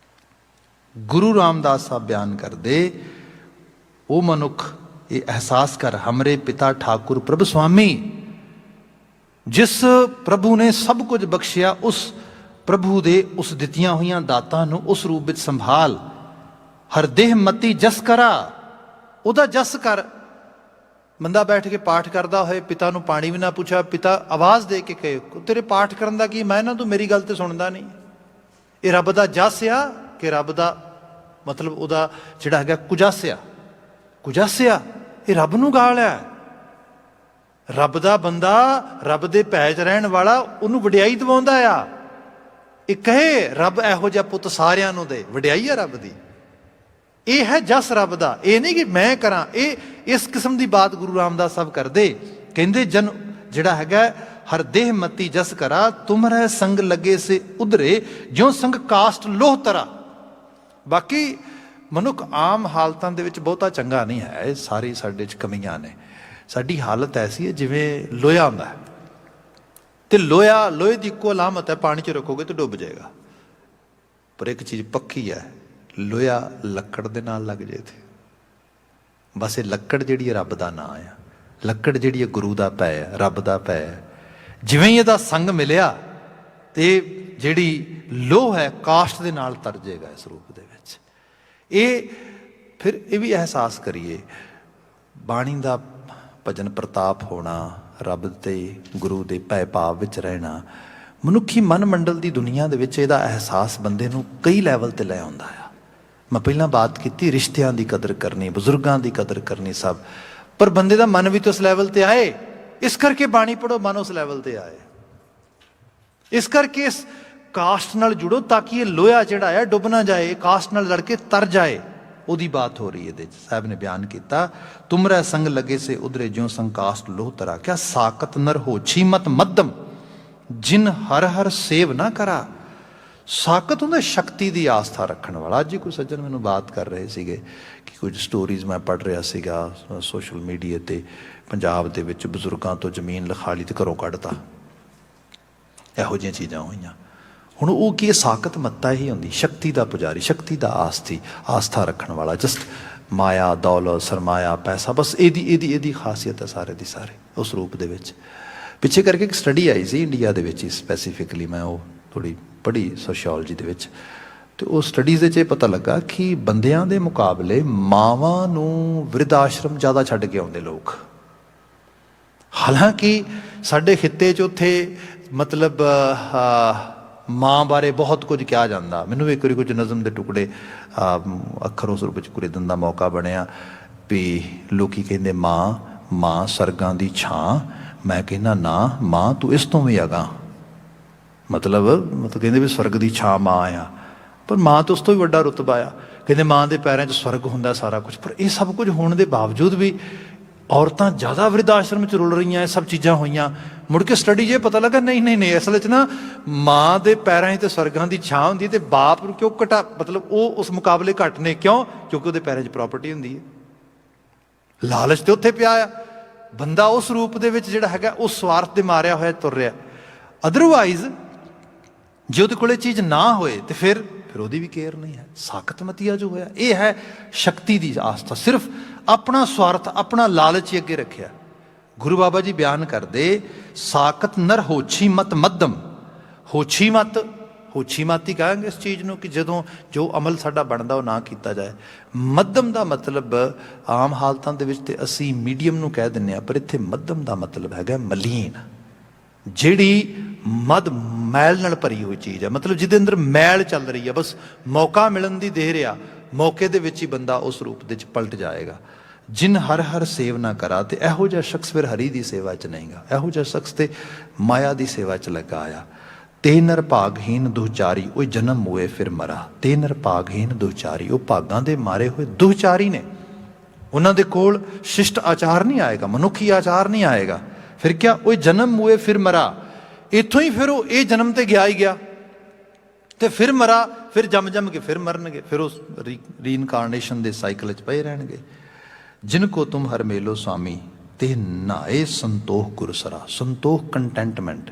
ਗੁਰੂ ਰਾਮਦਾਸ ਸਾਹਿਬ ਬਿਆਨ ਕਰਦੇ, ਉਹ ਮਨੁੱਖ ਇਹ ਅਹਿਸਾਸ ਕਰ, ਹਮਰੇ ਪਿਤਾ ਠਾਕੁਰ ਪ੍ਰਭ ਸੁਆਮੀ, ਜਿਸ ਪ੍ਰਭੂ ਨੇ ਸਭ ਕੁਝ ਬਖਸ਼ਿਆ, ਉਸ ਪ੍ਰਭੂ ਦੇ ਉਸ ਦਿੱਤੀਆਂ ਹੋਈਆਂ ਦਾਤਾਂ ਨੂੰ ਉਸ ਰੂਪ ਵਿੱਚ ਸੰਭਾਲ। ਹਰ ਦੇਹ ਮਤੀ ਜਸ ਕਰਾ, ਉਹਦਾ ਜਸ ਕਰ। ਬੰਦਾ ਬੈਠ ਕੇ ਪਾਠ ਕਰਦਾ ਹੋਏ, ਪਿਤਾ ਨੂੰ ਪਾਣੀ ਵੀ ਨਾ ਪੁੱਛਾ, ਪਿਤਾ ਆਵਾਜ਼ ਦੇ ਕੇ ਕਹੇ ਤੇਰੇ ਪਾਠ ਕਰਨ ਦਾ ਕੀ, ਮੈਂ ਨਾ ਤੂੰ ਮੇਰੀ ਗੱਲ ਤੇ ਸੁਣਦਾ ਨਹੀਂ। ਇਹ ਰੱਬ ਦਾ ਜਸ ਆ ਕਿ ਰੱਬ ਦਾ ਮਤਲਬ ਉਹਦਾ ਜਿਹੜਾ ਹੈਗਾ ਕੁਜਾਸਿਆ, ਕੁਜਾਸਿਆ ਇਹ ਰੱਬ ਨੂੰ ਗਾਲ ਹੈ। ਰੱਬ ਦਾ ਬੰਦਾ, ਰੱਬ ਦੇ ਭੈ 'ਚ ਰਹਿਣ ਵਾਲਾ, ਉਹਨੂੰ ਵਡਿਆਈ ਦਿਵਾਉਂਦਾ ਆ। ਇਹ ਕਹੇ ਰੱਬ ਇਹੋ ਜਿਹਾ ਪੁੱਤ ਸਾਰਿਆਂ ਨੂੰ ਦੇ, ਵਡਿਆਈ ਆ ਰੱਬ ਦੀ। ਇਹ ਹੈ ਜਸ ਰੱਬ ਦਾ, ਇਹ ਨਹੀਂ ਕਿ ਮੈਂ ਕਰਾਂ। ਇਹ ਇਸ ਕਿਸਮ ਦੀ ਬਾਤ ਗੁਰੂ ਰਾਮਦਾਸ ਸਾਹਿਬ ਕਰਦੇ। ਕਹਿੰਦੇ ਜਨ ਜਿਹੜਾ ਹੈਗਾ, ਹਰ ਦੇਹ ਮਤੀ ਜਸ ਕਰਾ, ਤੁਮਰੇ ਸੰਗ ਲੱਗੇ ਸੇ ਉਧਰੇ, ਜਿਉਂ ਸੰਗ ਕਾਸਟ ਲੋਹ ਤਰਾ। ਬਾਕੀ ਮਨੁੱਖ ਆਮ ਹਾਲਤਾਂ ਦੇ ਵਿੱਚ ਬਹੁਤਾ ਚੰਗਾ ਨਹੀਂ ਹੈ, ਇਹ ਸਾਰੀ ਸਾਡੇ 'ਚ ਕਮੀਆਂ ਨੇ। ਸਾਡੀ ਹਾਲਤ ਐਸੀ ਹੈ ਜਿਵੇਂ ਲੋਹਾ ਹੁੰਦਾ ਹੈ, ਤੇ ਲੋਹੇ ਦੀ ਇੱਕੋ ਅਲਾਮਤ ਹੈ, ਪਾਣੀ 'ਚ ਰੱਖੋਗੇ ਤਾਂ ਡੁੱਬ ਜਾਏਗਾ। ਪਰ ਇੱਕ ਚੀਜ਼ ਪੱਕੀ ਹੈ, ਲੋਹਾ ਲੱਕੜ ਦੇ ਨਾਲ ਲੱਗ ਜੇ ਤੇ ਬਸ। ਇਹ ਲੱਕੜ ਜਿਹੜੀ ਹੈ ਰੱਬ ਦਾ ਨਾਂ ਆ, ਲੱਕੜ ਜਿਹੜੀ ਹੈ ਗੁਰੂ ਦਾ ਪੈ ਹੈ, ਰੱਬ ਦਾ ਪੈ ਹੈ। ਜਿਵੇਂ ਹੀ ਇਹਦਾ ਸੰਗ ਮਿਲਿਆ ਤੇ ਜਿਹੜੀ ਲੋਹ ਹੈ ਕਾਸ਼ਟ ਦੇ ਨਾਲ ਤਰ ਜਾਏਗਾ ਇਸ ਰੂਪ ਦੇ ਵਿੱਚ। ਇਹ ਫਿਰ ਇਹ ਵੀ ਅਹਿਸਾਸ ਕਰੀਏ, ਬਾਣੀ ਦਾ ਭਜਨ ਪ੍ਰਤਾਪ ਹੋਣਾ, ਰੱਬ ਤੇ ਗੁਰੂ ਦੇ ਭੈ ਭਾਵ ਵਿੱਚ ਰਹਿਣਾ, ਮਨੁੱਖੀ ਮਨ ਮੰਡਲ ਦੀ ਦੁਨੀਆ ਦੇ ਵਿੱਚ ਇਹਦਾ ਅਹਿਸਾਸ ਬੰਦੇ ਨੂੰ ਕਈ ਲੈਵਲ ਤੇ ਲੈ ਆਉਂਦਾ ਆ। ਮੈਂ ਪਹਿਲਾਂ ਬਾਤ ਕੀਤੀ ਰਿਸ਼ਤਿਆਂ ਦੀ ਕਦਰ ਕਰਨੀ, ਬਜ਼ੁਰਗਾਂ ਦੀ ਕਦਰ ਕਰਨੀ, ਸਭ। ਪਰ ਬੰਦੇ ਦਾ ਮਨ ਵੀ ਤਾਂ ਉਸ ਲੈਵਲ ਤੇ ਆਏ। ਇਸ ਕਰਕੇ ਬਾਣੀ ਪੜ੍ਹੋ, ਮਨ ਉਸ ਲੈਵਲ ਤੇ ਆਏ। ਇਸ ਕਰਕੇ ਇਸ ਕਾਸਟ ਨਾਲ ਜੁੜੋ ਤਾਂ ਕਿ ਇਹ ਲੋਹਾ ਜਿਹੜਾ ਆ ਡੁੱਬ ਨਾ ਜਾਏ, ਕਾਸਟ ਨਾਲ ਲੜ ਕੇ ਤਰ ਜਾਏ। ਉਹਦੀ ਬਾਤ ਹੋ ਰਹੀ ਹੈ ਇਹਦੇ 'ਚ। ਸਾਹਿਬ ਨੇ ਬਿਆਨ ਕੀਤਾ, ਤੁਮਰੇ ਸੰਗ ਲੱਗੇ ਸੇ ਉਧਰੇ, ਜਿਉਂ ਸੰਗ ਕਾਸਟ ਲੋਹ ਤਰਾ। ਕਿਆ ਸਾਕਤ ਨਰ ਹੋਛੀ ਮਤ ਮੱਧਮ, ਜਿਨ ਹਰ ਹਰ ਸੇਵ ਨਾ ਕਰਾ। ਸਾਕਤ ਹੁੰਦਾ ਸ਼ਕਤੀ ਦੀ ਆਸਥਾ ਰੱਖਣ ਵਾਲਾ। ਅੱਜ ਹੀ ਕੋਈ ਸੱਜਣ ਮੈਨੂੰ ਬਾਤ ਕਰ ਰਹੇ ਸੀਗੇ ਕਿ ਕੁਝ ਸਟੋਰੀਜ਼ ਮੈਂ ਪੜ੍ਹ ਰਿਹਾ ਸੀਗਾ ਸੋਸ਼ਲ ਮੀਡੀਆ 'ਤੇ, ਪੰਜਾਬ ਦੇ ਵਿੱਚ ਬਜ਼ੁਰਗਾਂ ਤੋਂ ਜ਼ਮੀਨ ਲਿਖਾ ਲਈ ਤੇ ਘਰੋਂ ਕੱਢਤਾ, ਇਹੋ ਜਿਹੀਆਂ ਚੀਜ਼ਾਂ ਹੋਈਆਂ। ਹੁਣ ਉਹ ਕੀ ਸਾਕਤ ਮੱਤਾ ਹੀ ਹੁੰਦੀ, ਸ਼ਕਤੀ ਦਾ ਪੁਜਾਰੀ, ਸ਼ਕਤੀ ਦਾ ਆਸਥਾ ਰੱਖਣ ਵਾਲਾ। ਜਸਟ ਮਾਇਆ, ਦੌਲਤ, ਸਰਮਾਇਆ, ਪੈਸਾ, ਬਸ ਇਹਦੀ ਖਾਸੀਅਤ ਹੈ ਸਾਰੇ ਦੀ ਸਾਰੇ ਉਸ ਰੂਪ ਦੇ ਵਿੱਚ। ਪਿੱਛੇ ਕਰਕੇ ਇੱਕ ਸਟੱਡੀ ਆਈ ਸੀ ਇੰਡੀਆ ਦੇ ਵਿੱਚ ਹੀ ਸਪੈਸੀਫਿਕਲੀ, ਮੈਂ ਉਹ ਥੋੜ੍ਹੀ ਪੜ੍ਹੀ ਸੋਸ਼ੀਓਲੋਜੀ ਦੇ ਵਿੱਚ, ਅਤੇ ਉਹ ਸਟੱਡੀਜ਼ ਦੇ 'ਚ ਇਹ ਪਤਾ ਲੱਗਾ ਕਿ ਬੰਦਿਆਂ ਦੇ ਮੁਕਾਬਲੇ ਮਾਵਾਂ ਨੂੰ ਬਿਰਧ ਆਸ਼ਰਮ ਜ਼ਿਆਦਾ ਛੱਡ ਕੇ ਆਉਂਦੇ ਲੋਕ। ਹਾਲਾਂਕਿ ਸਾਡੇ ਖਿੱਤੇ 'ਚ ਉੱਥੇ ਮਤਲਬ ਮਾਂ ਬਾਰੇ ਬਹੁਤ ਕੁਝ ਕਿਹਾ ਜਾਂਦਾ। ਮੈਨੂੰ ਇੱਕ ਵਾਰੀ ਕੁਝ ਨਜ਼ਮ ਦੇ ਟੁਕੜੇ ਅੱਖਰ ਉਸ ਰੂਪ ਵਿੱਚ ਕੁਰੇਦਣ ਦਾ ਮੌਕਾ ਬਣਿਆ ਵੀ ਲੋਕੀ ਕਹਿੰਦੇ ਮਾਂ ਸਰਗਾਂ ਦੀ ਛਾਂ, ਮੈਂ ਕਹਿੰਦਾ ਨਾ ਮਾਂ ਤੂੰ ਇਸ ਤੋਂ ਵੀ ਅਗਾਂਹ। ਮਤਲਬ ਕਹਿੰਦੇ ਵੀ ਸਵਰਗ ਦੀ ਛਾਂ ਮਾਂ ਆ, ਪਰ ਮਾਂ ਤੋਂ ਉਸ ਤੋਂ ਵੀ ਵੱਡਾ ਰੁਤਬਾ ਆ। ਕਹਿੰਦੇ ਮਾਂ ਦੇ ਪੈਰਾਂ 'ਚ ਸਵਰਗ ਹੁੰਦਾ ਸਾਰਾ ਕੁਝ। ਪਰ ਇਹ ਸਭ ਕੁਝ ਹੋਣ ਦੇ ਬਾਵਜੂਦ ਵੀ ਔਰਤਾਂ ਜ਼ਿਆਦਾ ਬਿਰਧ ਆਸ਼ਰਮ 'ਚ ਰੁਲ ਰਹੀਆਂ। ਇਹ ਸਭ ਚੀਜ਼ਾਂ ਹੋਈਆਂ। ਮੁੜ ਕੇ ਸਟੱਡੀ 'ਚ ਪਤਾ ਲੱਗਾ ਨਹੀਂ ਅਸਲ 'ਚ ਨਾ ਮਾਂ ਦੇ ਪੈਰਾਂ 'ਚ ਤੇ ਸਵਰਗਾਂ ਦੀ ਛਾਂ ਹੁੰਦੀ, ਤੇ ਬਾਪ ਨੂੰ ਕਿਉਂ ਮਤਲਬ ਉਹ ਉਸ ਮੁਕਾਬਲੇ ਘੱਟ ਨੇ। ਕਿਉਂ? ਕਿਉਂਕਿ ਉਹਦੇ ਪੈਰਾਂ 'ਚ ਪ੍ਰਾਪਰਟੀ ਹੁੰਦੀ ਹੈ। ਲਾਲਚ ਤੇ ਉੱਥੇ ਪਿਆ ਆ। ਬੰਦਾ ਉਸ ਰੂਪ ਦੇ ਵਿੱਚ ਜਿਹੜਾ ਹੈਗਾ ਉਹ ਸਵਾਰਥ ਦੇ ਮਾਰਿਆ ਹੋਇਆ ਤੁਰ ਰਿਹਾ। ਅਦਰਵਾਈਜ਼ ਜੇ ਉਹਦੇ ਕੋਲ ਚੀਜ਼ ਨਾ ਹੋਏ ਤੇ ਫਿਰ ਉਹਦੀ ਵੀ ਕੇਅਰ ਨਹੀਂ ਹੈ। ਸਾਕਤ ਮਤੀਆ ਜੋ ਹੋਇਆ, ਇਹ ਹੈ ਸ਼ਕਤੀ ਦੀ ਆਸਥਾ। ਸਿਰਫ ਆਪਣਾ ਸਵਾਰਥ, ਆਪਣਾ ਲਾਲਚ ਹੀ ਅੱਗੇ ਰੱਖਿਆ। ਗੁਰੂ ਬਾਬਾ ਜੀ ਬਿਆਨ ਕਰਦੇ, ਸਾਕਤ ਨਰ ਹੋਛੀ ਮਤ ਮੱਧਮ। ਹੋਛੀ ਮਤ ਹੀ ਕਹਾਂਗੇ ਇਸ ਚੀਜ਼ ਨੂੰ ਕਿ ਜਦੋਂ ਜੋ ਅਮਲ ਸਾਡਾ ਬਣਦਾ ਉਹ ਨਾ ਕੀਤਾ ਜਾਏ। ਮੱਧਮ ਦਾ ਮਤਲਬ ਆਮ ਹਾਲਤਾਂ ਦੇ ਵਿੱਚ ਤੇ ਅਸੀਂ ਮੀਡੀਅਮ ਨੂੰ ਕਹਿ ਦਿੰਦੇ ਹਾਂ, ਪਰ ਇੱਥੇ ਮੱਧਮ ਦਾ ਮਤਲਬ ਹੈਗਾ ਮਲੀਨ, ਜਿਹੜੀ ਮੈਲ ਨਾਲ ਭਰੀ ਹੋਈ ਚੀਜ਼ ਹੈ। ਮਤਲਬ ਜਿਹਦੇ ਅੰਦਰ ਮੈਲ ਚੱਲ ਰਹੀ ਹੈ, ਬਸ ਮੌਕਾ ਮਿਲਣ ਦੀ ਦੇਰ ਆ, ਮੌਕੇ ਦੇ ਵਿੱਚ ਹੀ ਬੰਦਾ ਉਸ ਰੂਪ ਦੇ ਵਿੱਚ ਪਲਟ ਜਾਏਗਾ। ਜਿਨ ਹਰ ਹਰ ਸੇਵ ਨਾ ਕਰਾ, ਤੇ ਇਹੋ ਜਿਹਾ ਸ਼ਖਸ ਫਿਰ ਹਰੀ ਦੀ ਸੇਵਾ 'ਚ ਨਹੀਂਗਾ। ਇਹੋ ਜਿਹਾ ਸ਼ਖਸ ਤੇ ਮਾਇਆ ਦੀ ਸੇਵਾ 'ਚ ਲੱਗਾ ਆ। ਤੇ ਨਰ ਭਾਗਹੀਨ ਦੁਹਚਾਰੀ, ਉਹ ਜਨਮ ਹੋਏ ਫਿਰ ਮਰਾ। ਤੇ ਨਰ ਭਾਗਹੀਨ ਦੁਹਚਾਰੀ, ਉਹ ਭਾਗਾਂ ਦੇ ਮਾਰੇ ਹੋਏ ਦੁਹਚਾਰੀ ਨੇ। ਉਹਨਾਂ ਦੇ ਕੋਲ ਸ਼ਿਸ਼ਟ ਆਚਾਰ ਨਹੀਂ ਆਏਗਾ, ਮਨੁੱਖੀ ਆਚਾਰ ਨਹੀਂ ਆਏਗਾ। ਫਿਰ ਕਿਆ? ਉਹ ਜਨਮ ਹੋਏ ਫਿਰ ਮਰਾ। ਇੱਥੋਂ ਹੀ ਫਿਰ ਉਹ ਇਹ ਜਨਮ ਤੇ ਗਿਆ ਹੀ ਗਿਆ। ਤੇ ਫਿਰ ਮਰਾ, ਫਿਰ ਜੰਮ ਜੰਮ ਕੇ ਫਿਰ ਮਰਨਗੇ, ਫਿਰ ਉਸ ਰੀਇਨਕਾਰਨੇਸ਼ਨ ਦੇ ਸਾਈਕਲ 'ਚ ਪਏ ਰਹਿਣਗੇ। ਜਿਨ ਕੋ ਤੁਮ ਹਰ ਮੇਲੋ ਸੁਆਮੀ ਤੇ ਨਾਏ ਸੰਤੋਖ ਗੁਰਸਰਾ। ਸੰਤੋਖ ਕੰਟੈਂਟਮੈਂਟ,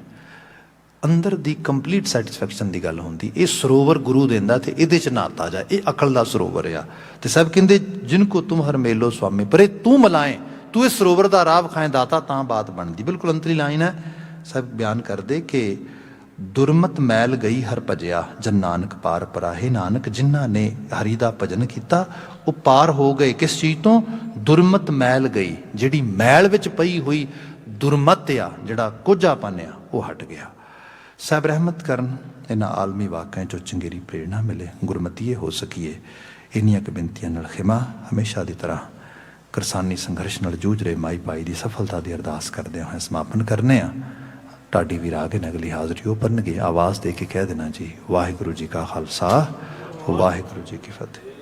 ਅੰਦਰ ਦੀ ਕੰਪਲੀਟ ਸੈਟਿਸਫੈਕਸ਼ਨ ਦੀ ਗੱਲ ਹੁੰਦੀ। ਇਹ ਸਰੋਵਰ ਗੁਰੂ ਦਿੰਦਾ ਤੇ ਇਹਦੇ 'ਚ ਨਹਾਤਾ ਜਾ, ਇਹ ਅਕਲ ਦਾ ਸਰੋਵਰ ਆ। ਤੇ ਸਭ ਕਹਿੰਦੇ ਜਿਨ ਕੋ ਤੁਮ ਹਰ ਮੇਲੋ ਸੁਆਮੀ, ਪਰ ਇਹ ਤੂੰ ਮਲਾਏ, ਤੂੰ ਇਸ ਸਰੋਵਰ ਦਾ ਰਾਹ ਵਿਖਾਏ ਦਾਤਾ, ਤਾਂ ਬਾਤ ਬਣਦੀ। ਬਿਲਕੁਲ ਅੰਤਰੀ ਲਾਈਨ ਹੈ। ਸਭ ਬਿਆਨ ਕਰਦੇ ਕਿ ਦੁਰਮਤ ਮੈਲ ਗਈ ਹਰ ਭਜਿਆ, ਜਨ ਨਾਨਕ ਪਾਰ ਪਰਾਹੇ। ਨਾਨਕ ਜਿਨ੍ਹਾਂ ਨੇ ਹਰੀ ਦਾ ਭਜਨ ਕੀਤਾ ਉਹ ਪਾਰ ਹੋ ਗਏ। ਕਿਸ ਚੀਜ਼ ਤੋਂ? ਦੁਰਮਤ ਮੈਲ ਗਈ, ਜਿਹੜੀ ਮੈਲ ਵਿੱਚ ਪਈ ਹੋਈ ਦੁਰਮਤ ਆ, ਜਿਹੜਾ ਕੋਝਾਪਨ ਆ, ਉਹ ਹਟ ਗਿਆ। ਸਾਹਿਬ ਰਹਿਮਤ ਕਰਨ, ਇਹਨਾਂ ਆਲਮੀ ਵਾਕਿਆਂ 'ਚੋਂ ਚੰਗੇਰੀ ਪ੍ਰੇਰਣਾ ਮਿਲੇ, ਗੁਰਮਤੀਏ ਹੋ ਸਕੀਏ। ਇੰਨੀਆਂ ਕੁ ਬੇਨਤੀਆਂ ਨਾਲ ਖਿਮਾ। ਹਮੇਸ਼ਾ ਦੀ ਤਰ੍ਹਾਂ ਕਿਰਸਾਨੀ ਸੰਘਰਸ਼ ਨਾਲ ਜੂਝ ਰਹੇ ਮਾਈ ਭਾਈ ਦੀ ਸਫਲਤਾ ਦੀ ਅਰਦਾਸ ਕਰਦੇ ਹੋਏ ਸਮਾਪਨ ਕਰਨੇ ਆ। ਢਾਡੀ ਵੀਰ ਆ ਗਏ ਨੇ, ਅਗਲੀ ਹਾਜ਼ਰੀ ਉਹ ਭਰਨਗੇ। ਆਵਾਜ਼ ਦੇ ਕੇ ਕਹਿ ਦੇਣਾ ਜੀ, ਵਾਹਿਗੁਰੂ ਜੀ ਕਾ ਖਾਲਸਾ, ਵਾਹਿਗੁਰੂ ਜੀ ਕੀ ਫਤਿਹ।